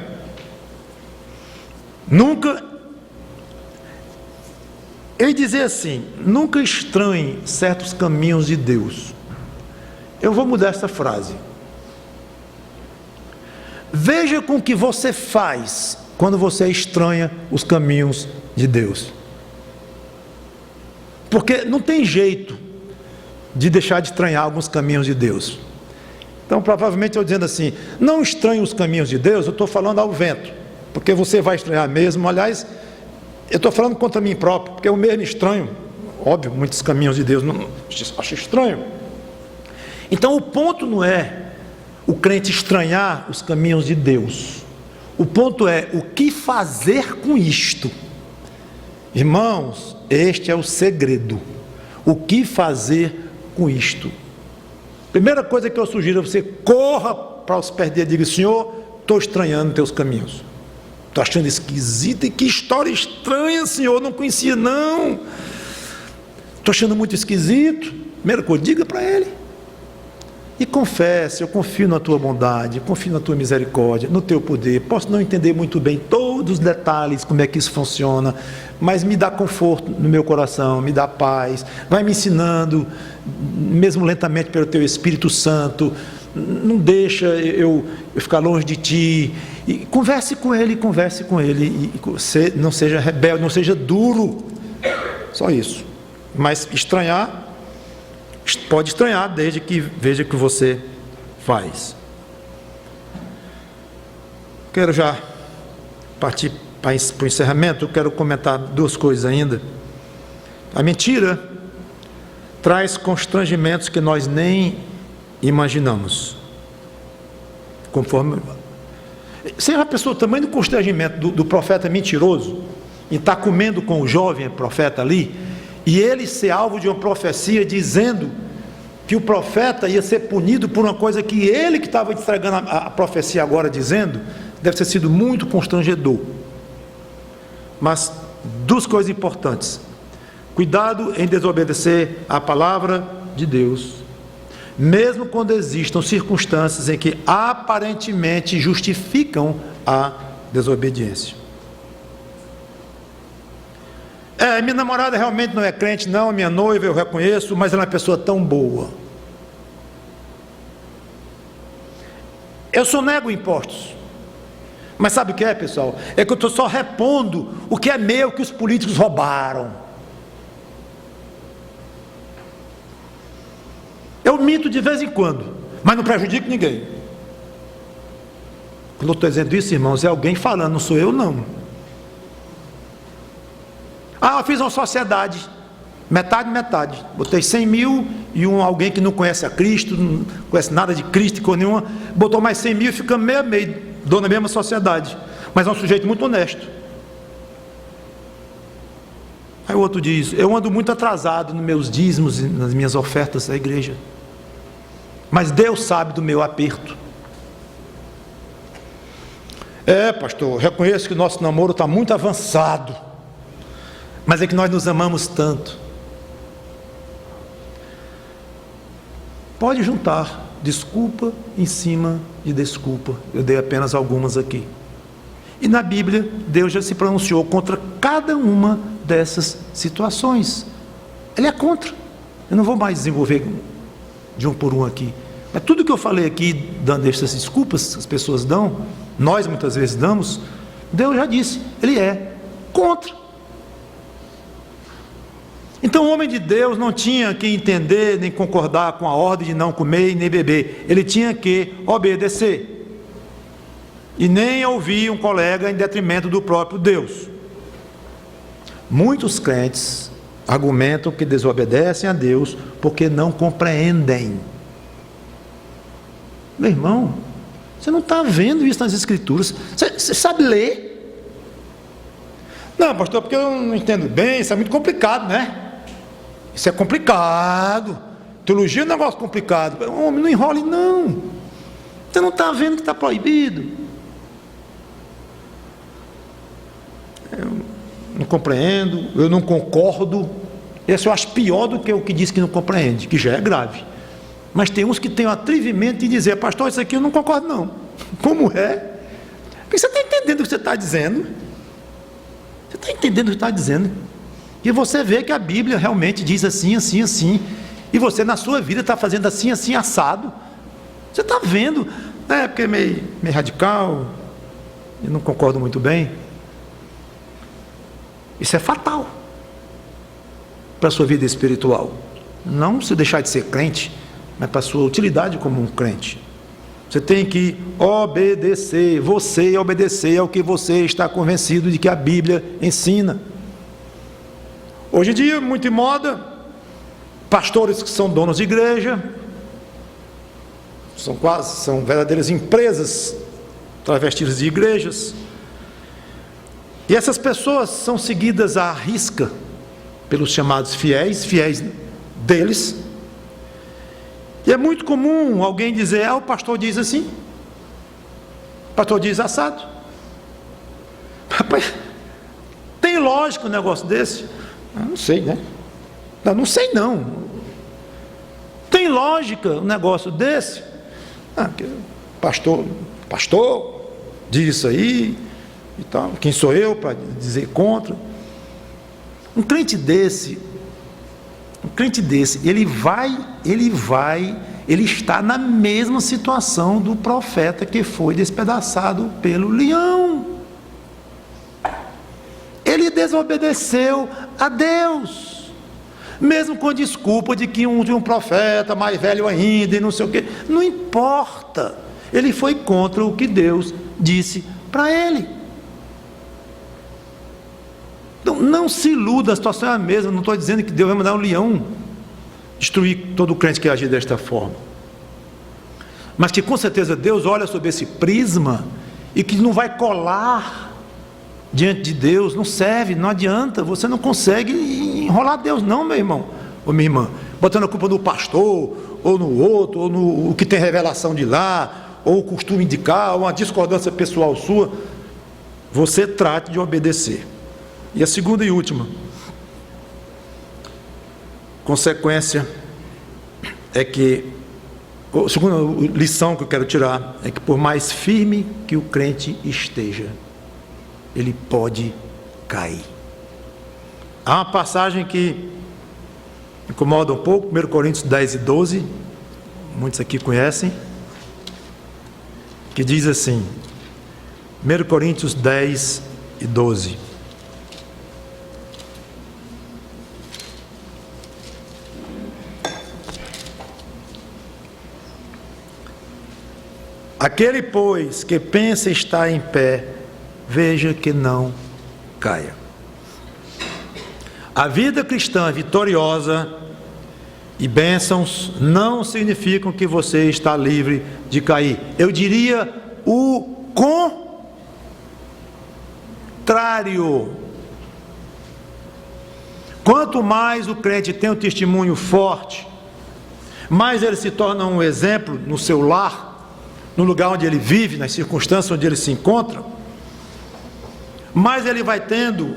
Ele dizia assim: nunca estranhe certos caminhos de Deus. Eu vou mudar essa frase. Veja com o que você faz quando você estranha os caminhos de Deus. Porque não tem jeito de deixar de estranhar alguns caminhos de Deus. Então provavelmente eu dizendo assim: não estranhe os caminhos de Deus, eu estou falando ao vento, porque você vai estranhar mesmo. Aliás, eu estou falando contra mim próprio, porque eu mesmo estranho, óbvio, muitos caminhos de Deus, não, acho estranho. Então o ponto não é o crente estranhar os caminhos de Deus, o ponto é o que fazer com isto. Irmãos, este é o segredo. O que fazer com isto? Primeira coisa que eu sugiro é você corra para os pés dele e diga: Senhor, estou estranhando teus caminhos, estou achando esquisito, e que história estranha, Senhor, não conhecia não, estou achando muito esquisito. Primeira coisa, diga para ele. E confesse: eu confio na tua bondade, confio na tua misericórdia, no teu poder. Posso não entender muito bem todos os detalhes, como é que isso funciona, mas me dá conforto no meu coração, me dá paz, vai me ensinando, mesmo lentamente pelo teu Espírito Santo, não deixa eu ficar longe de ti. E converse com ele, e não seja rebelde, não seja duro, só isso. Mas estranhar, pode estranhar, desde que veja o que você faz. Quero já partir para o encerramento. Eu quero comentar duas coisas ainda. A mentira traz constrangimentos que nós nem imaginamos. Conforme você é uma pessoa, o tamanho do constrangimento do profeta mentiroso, e está comendo com o jovem profeta ali, e ele ser alvo de uma profecia dizendo que o profeta ia ser punido por uma coisa que ele que estava entregando a profecia agora dizendo, deve ter sido muito constrangedor. Mas duas coisas importantes: cuidado em desobedecer à palavra de Deus, mesmo quando existam circunstâncias em que aparentemente justificam a desobediência. Minha namorada realmente não é crente, não, minha noiva eu reconheço, mas ela é uma pessoa tão boa. Eu sonego impostos. Mas sabe o que é, pessoal? É que eu estou só repondo o que é meu, que os políticos roubaram. minto de vez em quando, mas não prejudico ninguém. Quando eu estou dizendo isso, irmãos, é alguém falando, não sou eu não. Eu fiz uma sociedade, metade, botei 100 mil e alguém que não conhece a Cristo, não conhece nada de Cristo, com nenhuma, botou mais 100 mil e ficamos meio a meio, dono da mesma sociedade, mas é um sujeito muito honesto. Aí o outro diz, eu ando muito atrasado nos meus dízimos e nas minhas ofertas à igreja, mas Deus sabe do meu aperto. Pastor, reconheço que o nosso namoro está muito avançado, mas é que nós nos amamos tanto. Pode juntar desculpa em cima de desculpa. Eu dei apenas algumas aqui. E na Bíblia, Deus já se pronunciou contra cada uma dessas situações. Ele é contra. Eu não vou mais desenvolver de um por um aqui. Mas tudo que eu falei aqui, dando essas desculpas, as pessoas dão, nós muitas vezes damos, Deus já disse, Ele é contra. Então o homem de Deus não tinha que entender nem concordar com a ordem de não comer e nem beber. Ele tinha que obedecer. E nem ouvir um colega em detrimento do próprio Deus. Muitos crentes argumentam que desobedecem a Deus porque não compreendem. Meu irmão, você não está vendo isso nas Escrituras. Você sabe ler? Não, pastor, porque eu não entendo bem, isso é muito complicado, né? Isso é complicado. Teologia é um negócio complicado. Homem, não enrole, não. Você não está vendo que está proibido. Eu não compreendo, eu não concordo. Esse eu acho pior do que o que diz que não compreende, que já é grave. Mas tem uns que têm o atrevimento de dizer, pastor, isso aqui eu não concordo não. Como é? Porque você está entendendo o que você está dizendo? Você está entendendo o que está dizendo? E você vê que a Bíblia realmente diz assim, assim, assim. E você na sua vida está fazendo assim, assim, assado. Você está vendo, porque é meio radical, eu não concordo muito bem. Isso é fatal para a sua vida espiritual. Não se deixar de ser crente, mas para a sua utilidade como um crente. Você tem que obedecer, você obedecer ao que você está convencido de que a Bíblia ensina. Hoje em dia, muito em moda, pastores que são donos de igreja, são verdadeiras empresas travestidas de igrejas, e essas pessoas são seguidas à risca pelos chamados fiéis deles, e é muito comum alguém dizer, o pastor diz assim, o pastor diz assado. Rapaz, tem lógica um negócio desse? Não sei, né? Não sei não. Tem lógica um negócio desse? Pastor diz isso aí e tal. Quem sou eu para dizer contra? Um crente desse, ele está na mesma situação do profeta que foi despedaçado pelo leão. Ele desobedeceu a Deus, mesmo com desculpa de que um profeta mais velho ainda e não sei o que, não importa, ele foi contra o que Deus disse para ele. Então não se iluda, a situação é a mesma. Não estou dizendo que Deus vai mandar um leão destruir todo o crente que agir desta forma, mas que com certeza Deus olha sob esse prisma e que não vai colar diante de Deus. Não serve, não adianta, você não consegue enrolar Deus não, meu irmão ou minha irmã, botando a culpa no pastor, ou no outro, ou no que tem revelação de lá, ou o costume de cá, ou uma discordância pessoal sua. Você trate de obedecer. E a segunda e última consequência é que, a segunda lição que eu quero tirar é que por mais firme que o crente esteja, ele pode cair. Há uma passagem que incomoda um pouco, 1 Coríntios 10 e 12, muitos aqui conhecem, que diz assim, 1 Coríntios 10 e 12. Aquele, pois, que pensa estar em pé, veja que não caia. A vida cristã vitoriosa e bênçãos não significam que você está livre de cair. Eu diria o contrário. Quanto mais o crente tem um testemunho forte, mais ele se torna um exemplo no seu lar, no lugar onde ele vive, nas circunstâncias onde ele se encontra, mais ele vai tendo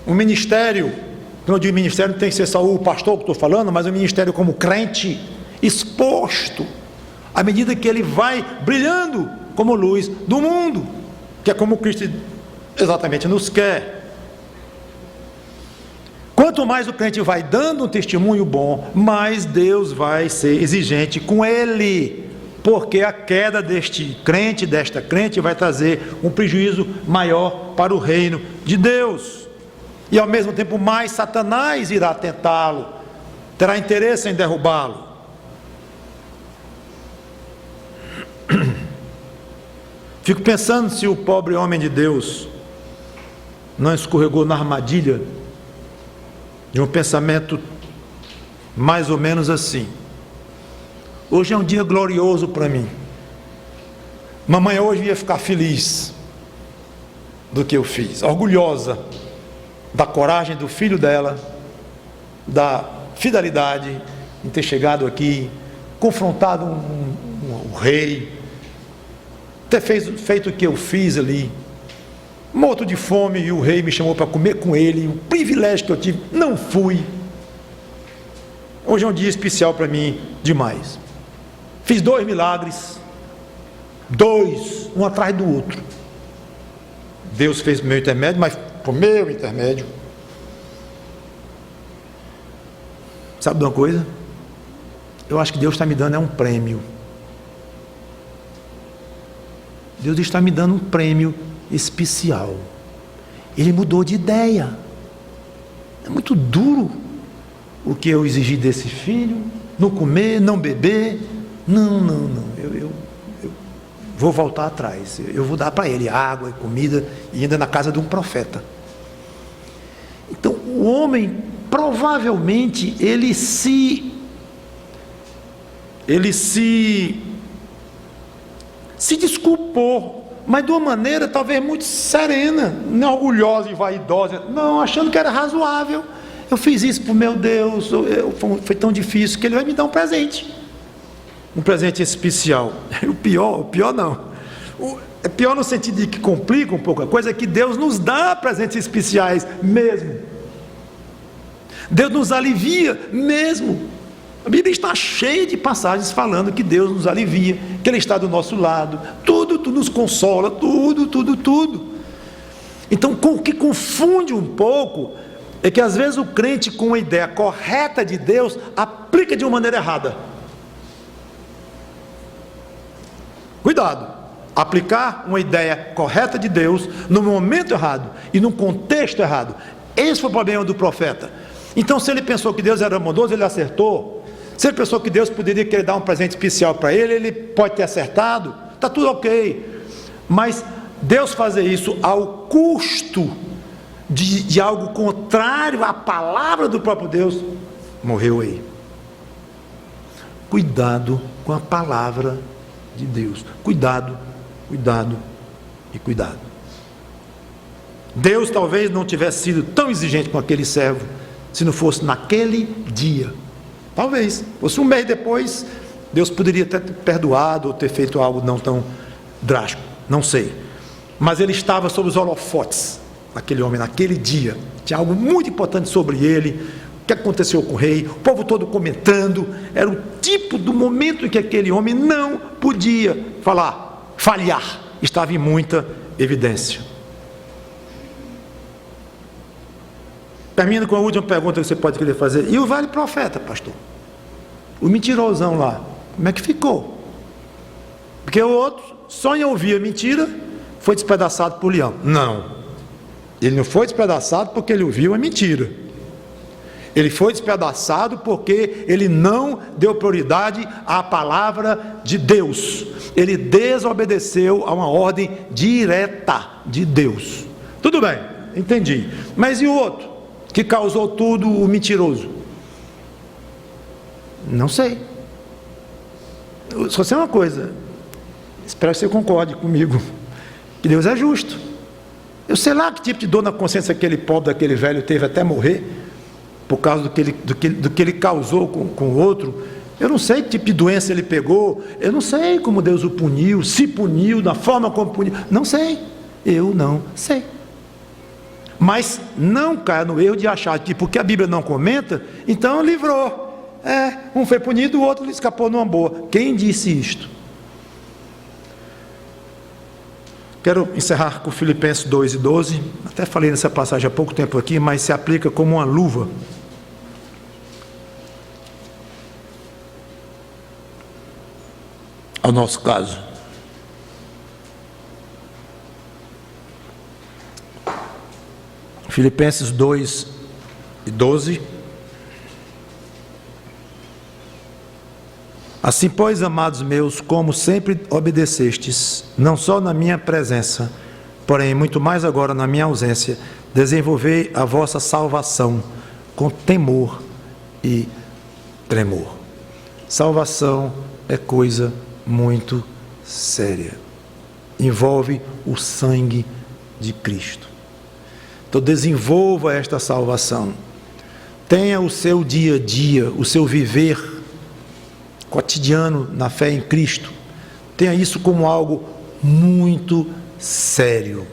um ministério. Quando eu digo ministério, não tem que ser só o pastor que estou falando, mas um ministério como crente, exposto, à medida que ele vai brilhando como luz do mundo, que é como Cristo exatamente nos quer. Quanto mais o crente vai dando um testemunho bom, mais Deus vai ser exigente com ele, porque a queda deste crente, desta crente, vai trazer um prejuízo maior para o reino de Deus. E ao mesmo tempo mais Satanás irá tentá-lo, terá interesse em derrubá-lo. Fico pensando se o pobre homem de Deus não escorregou na armadilha de um pensamento mais ou menos assim: hoje é um dia glorioso para mim, mamãe hoje ia ficar feliz do que eu fiz, orgulhosa da coragem do filho dela, da fidelidade em ter chegado aqui, confrontado um rei, ter feito o que eu fiz ali, morto de fome, e o rei me chamou para comer com ele, o privilégio que eu tive, não fui. Hoje é um dia especial para mim demais. Fiz 2 milagres, um atrás do outro. Deus fez o meu intermédio, mas por meu intermédio. Sabe de uma coisa? Eu acho que Deus está me dando um prêmio. Deus está me dando um prêmio especial. Ele mudou de ideia. É muito duro o que eu exigi desse filho: não comer, não beber. Não, eu vou voltar atrás. Eu vou dar para ele água e comida, e ainda na casa de um profeta. Então o homem, provavelmente, ele se desculpou, mas de uma maneira talvez muito serena, não orgulhosa e vaidosa, não, achando que era razoável. Eu fiz isso por meu Deus, foi tão difícil que ele vai me dar um presente especial. O pior não, é pior no sentido de que complica um pouco a coisa, é que Deus nos dá presentes especiais mesmo. Deus nos alivia mesmo. A Bíblia está cheia de passagens falando que Deus nos alivia, que Ele está do nosso lado, tudo nos consola, tudo. Então, o que confunde um pouco é que às vezes o crente, com a ideia correta de Deus, aplica de uma maneira errada. Cuidado, aplicar uma ideia correta de Deus no momento errado e no contexto errado. Esse foi o problema do profeta. Então, se ele pensou que Deus era bondoso, ele acertou. Se ele pensou que Deus poderia querer dar um presente especial para ele, ele pode ter acertado, está tudo ok. Mas Deus fazer isso ao custo de algo contrário à palavra do próprio Deus, morreu aí. Cuidado com a palavra de Deus. Cuidado. Deus talvez não tivesse sido tão exigente com aquele servo se não fosse naquele dia. Talvez, fosse um mês depois, Deus poderia ter perdoado ou ter feito algo não tão drástico, não sei. Mas ele estava sob os holofotes, aquele homem, naquele dia. Tinha algo muito importante sobre ele. O que aconteceu com o rei? O povo todo comentando. Era o tipo do momento em que aquele homem não podia falhar. Estava em muita evidência. Termino com a última pergunta que você pode querer fazer. E o vale profeta, pastor? O mentirosão lá, como é que ficou? Porque o outro, só em ouvir a mentira, foi despedaçado por leão. Não, ele não foi despedaçado porque ele ouviu a mentira. Ele foi despedaçado porque ele não deu prioridade à palavra de Deus. Ele desobedeceu a uma ordem direta de Deus. Tudo bem, entendi. Mas e o outro, que causou tudo, o mentiroso? Não sei. Só sei uma coisa, espero que você concorde comigo, que Deus é justo. Eu sei lá que tipo de dor na consciência aquele pobre, daquele velho teve até morrer, por causa do que ele causou com o outro. Eu não sei que tipo de doença ele pegou, eu não sei como Deus o puniu, se puniu, da forma como puniu, não sei, eu não sei. Mas não caia no erro de achar que porque a Bíblia não comenta, então livrou. Um foi punido, o outro escapou numa boa. Quem disse isto? Quero encerrar com Filipenses 2:12, até falei nessa passagem há pouco tempo aqui, mas se aplica como uma luva. Ao nosso caso. Filipenses 2:12. Assim, pois, amados meus, como sempre obedecestes, não só na minha presença, porém muito mais agora na minha ausência, desenvolvei a vossa salvação com temor e tremor. Salvação é coisa muito séria. Envolve o sangue de Cristo. Então desenvolva esta salvação. Tenha o seu dia a dia, o seu viver cotidiano na fé em Cristo. Tenha isso como algo muito sério.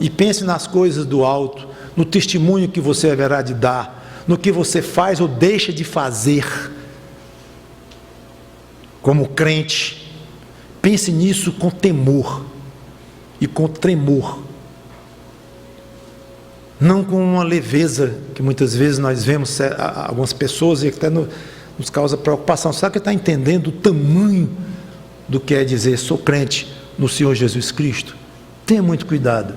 E pense nas coisas do alto, no testemunho que você haverá de dar, no que você faz ou deixa de fazer como crente. Pense nisso com temor e com tremor, não com uma leveza que muitas vezes nós vemos algumas pessoas e até nos causa preocupação. Será que está entendendo o tamanho do que é dizer sou crente no Senhor Jesus Cristo? Tenha muito cuidado.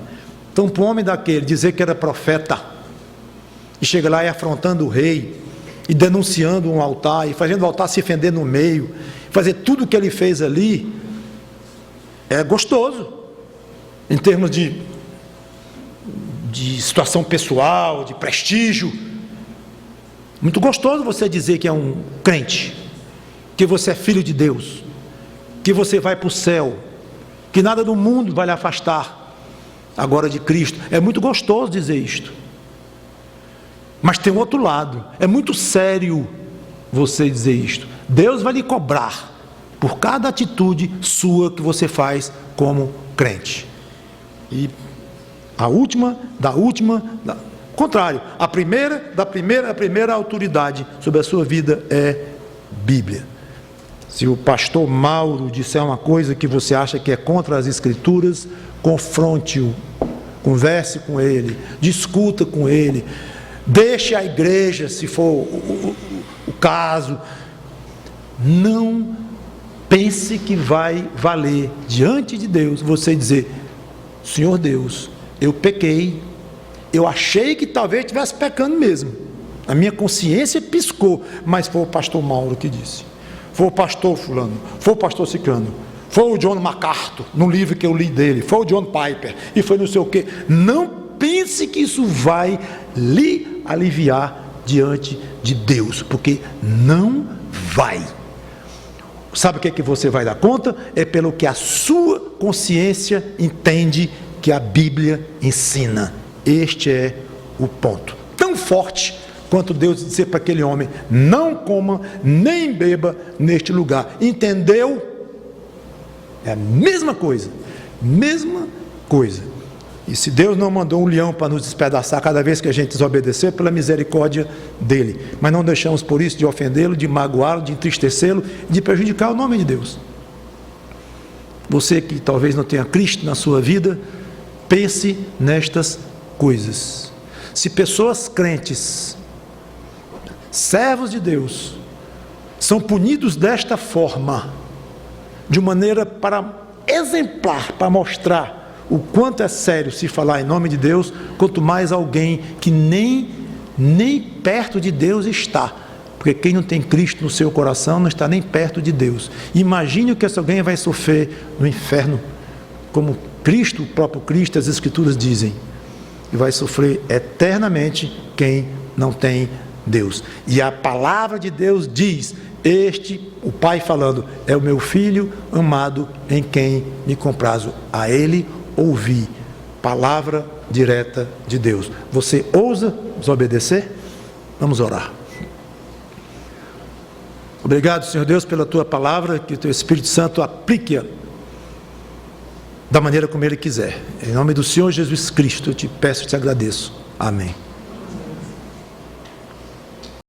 Então, para um homem daquele dizer que era profeta e chega lá e afrontando o rei e denunciando um altar e fazendo o altar se fender no meio, fazer tudo o que ele fez ali, é gostoso em termos de situação pessoal, de prestígio. Muito gostoso você dizer que é um crente, que você é filho de Deus, que você vai para o céu, que nada do mundo vai lhe afastar agora de Cristo. É muito gostoso dizer isto. Mas tem um outro lado. É muito sério você dizer isto. Deus vai lhe cobrar por cada atitude sua que você faz como crente. E contrário, a primeira autoridade sobre a sua vida é Bíblia. Se o pastor Mauro disser uma coisa que você acha que é contra as Escrituras, confronte-o, converse com ele, discuta com ele, deixe a igreja, se for o caso. Não pense que vai valer diante de Deus você dizer: Senhor Deus, eu pequei, eu achei que talvez estivesse pecando mesmo, a minha consciência piscou, mas foi o pastor Mauro que disse, foi o pastor fulano, foi o pastor ciclano, foi o John MacArthur, no livro que eu li dele, foi o John Piper, e foi não sei o que. Não pense que isso vai lhe aliviar diante de Deus, porque não vai. Sabe o que é que você vai dar conta? É pelo que a sua consciência entende que a Bíblia ensina. Este é o ponto. Tão forte quanto Deus dizer para aquele homem: não coma nem beba neste lugar. Entendeu? É a mesma coisa. Mesma coisa. E se Deus não mandou um leão para nos despedaçar cada vez que a gente desobedecer, pela misericórdia dele. Mas não deixamos por isso de ofendê-lo, de magoá-lo, de entristecê-lo, de prejudicar o nome de Deus. Você que talvez não tenha Cristo na sua vida, pense nestas coisas. Se pessoas crentes, servos de Deus, são punidos desta forma, de maneira para exemplar, para mostrar o quanto é sério se falar em nome de Deus, quanto mais alguém que nem nem perto de Deus está. Porque quem não tem Cristo no seu coração não está nem perto de Deus. Imagine o que essa alguém vai sofrer no inferno, como Cristo, o próprio Cristo, as Escrituras dizem. E vai sofrer eternamente quem não tem Deus. E a palavra de Deus diz, o Pai falando, é o meu Filho amado em quem me comprazo. A Ele ouvi. Palavra direta de Deus. Você ousa desobedecer? Vamos orar. Obrigado, Senhor Deus, pela Tua palavra, que o Teu Espírito Santo aplique-a da maneira como Ele quiser. Em nome do Senhor Jesus Cristo, eu te peço e te agradeço. Amém.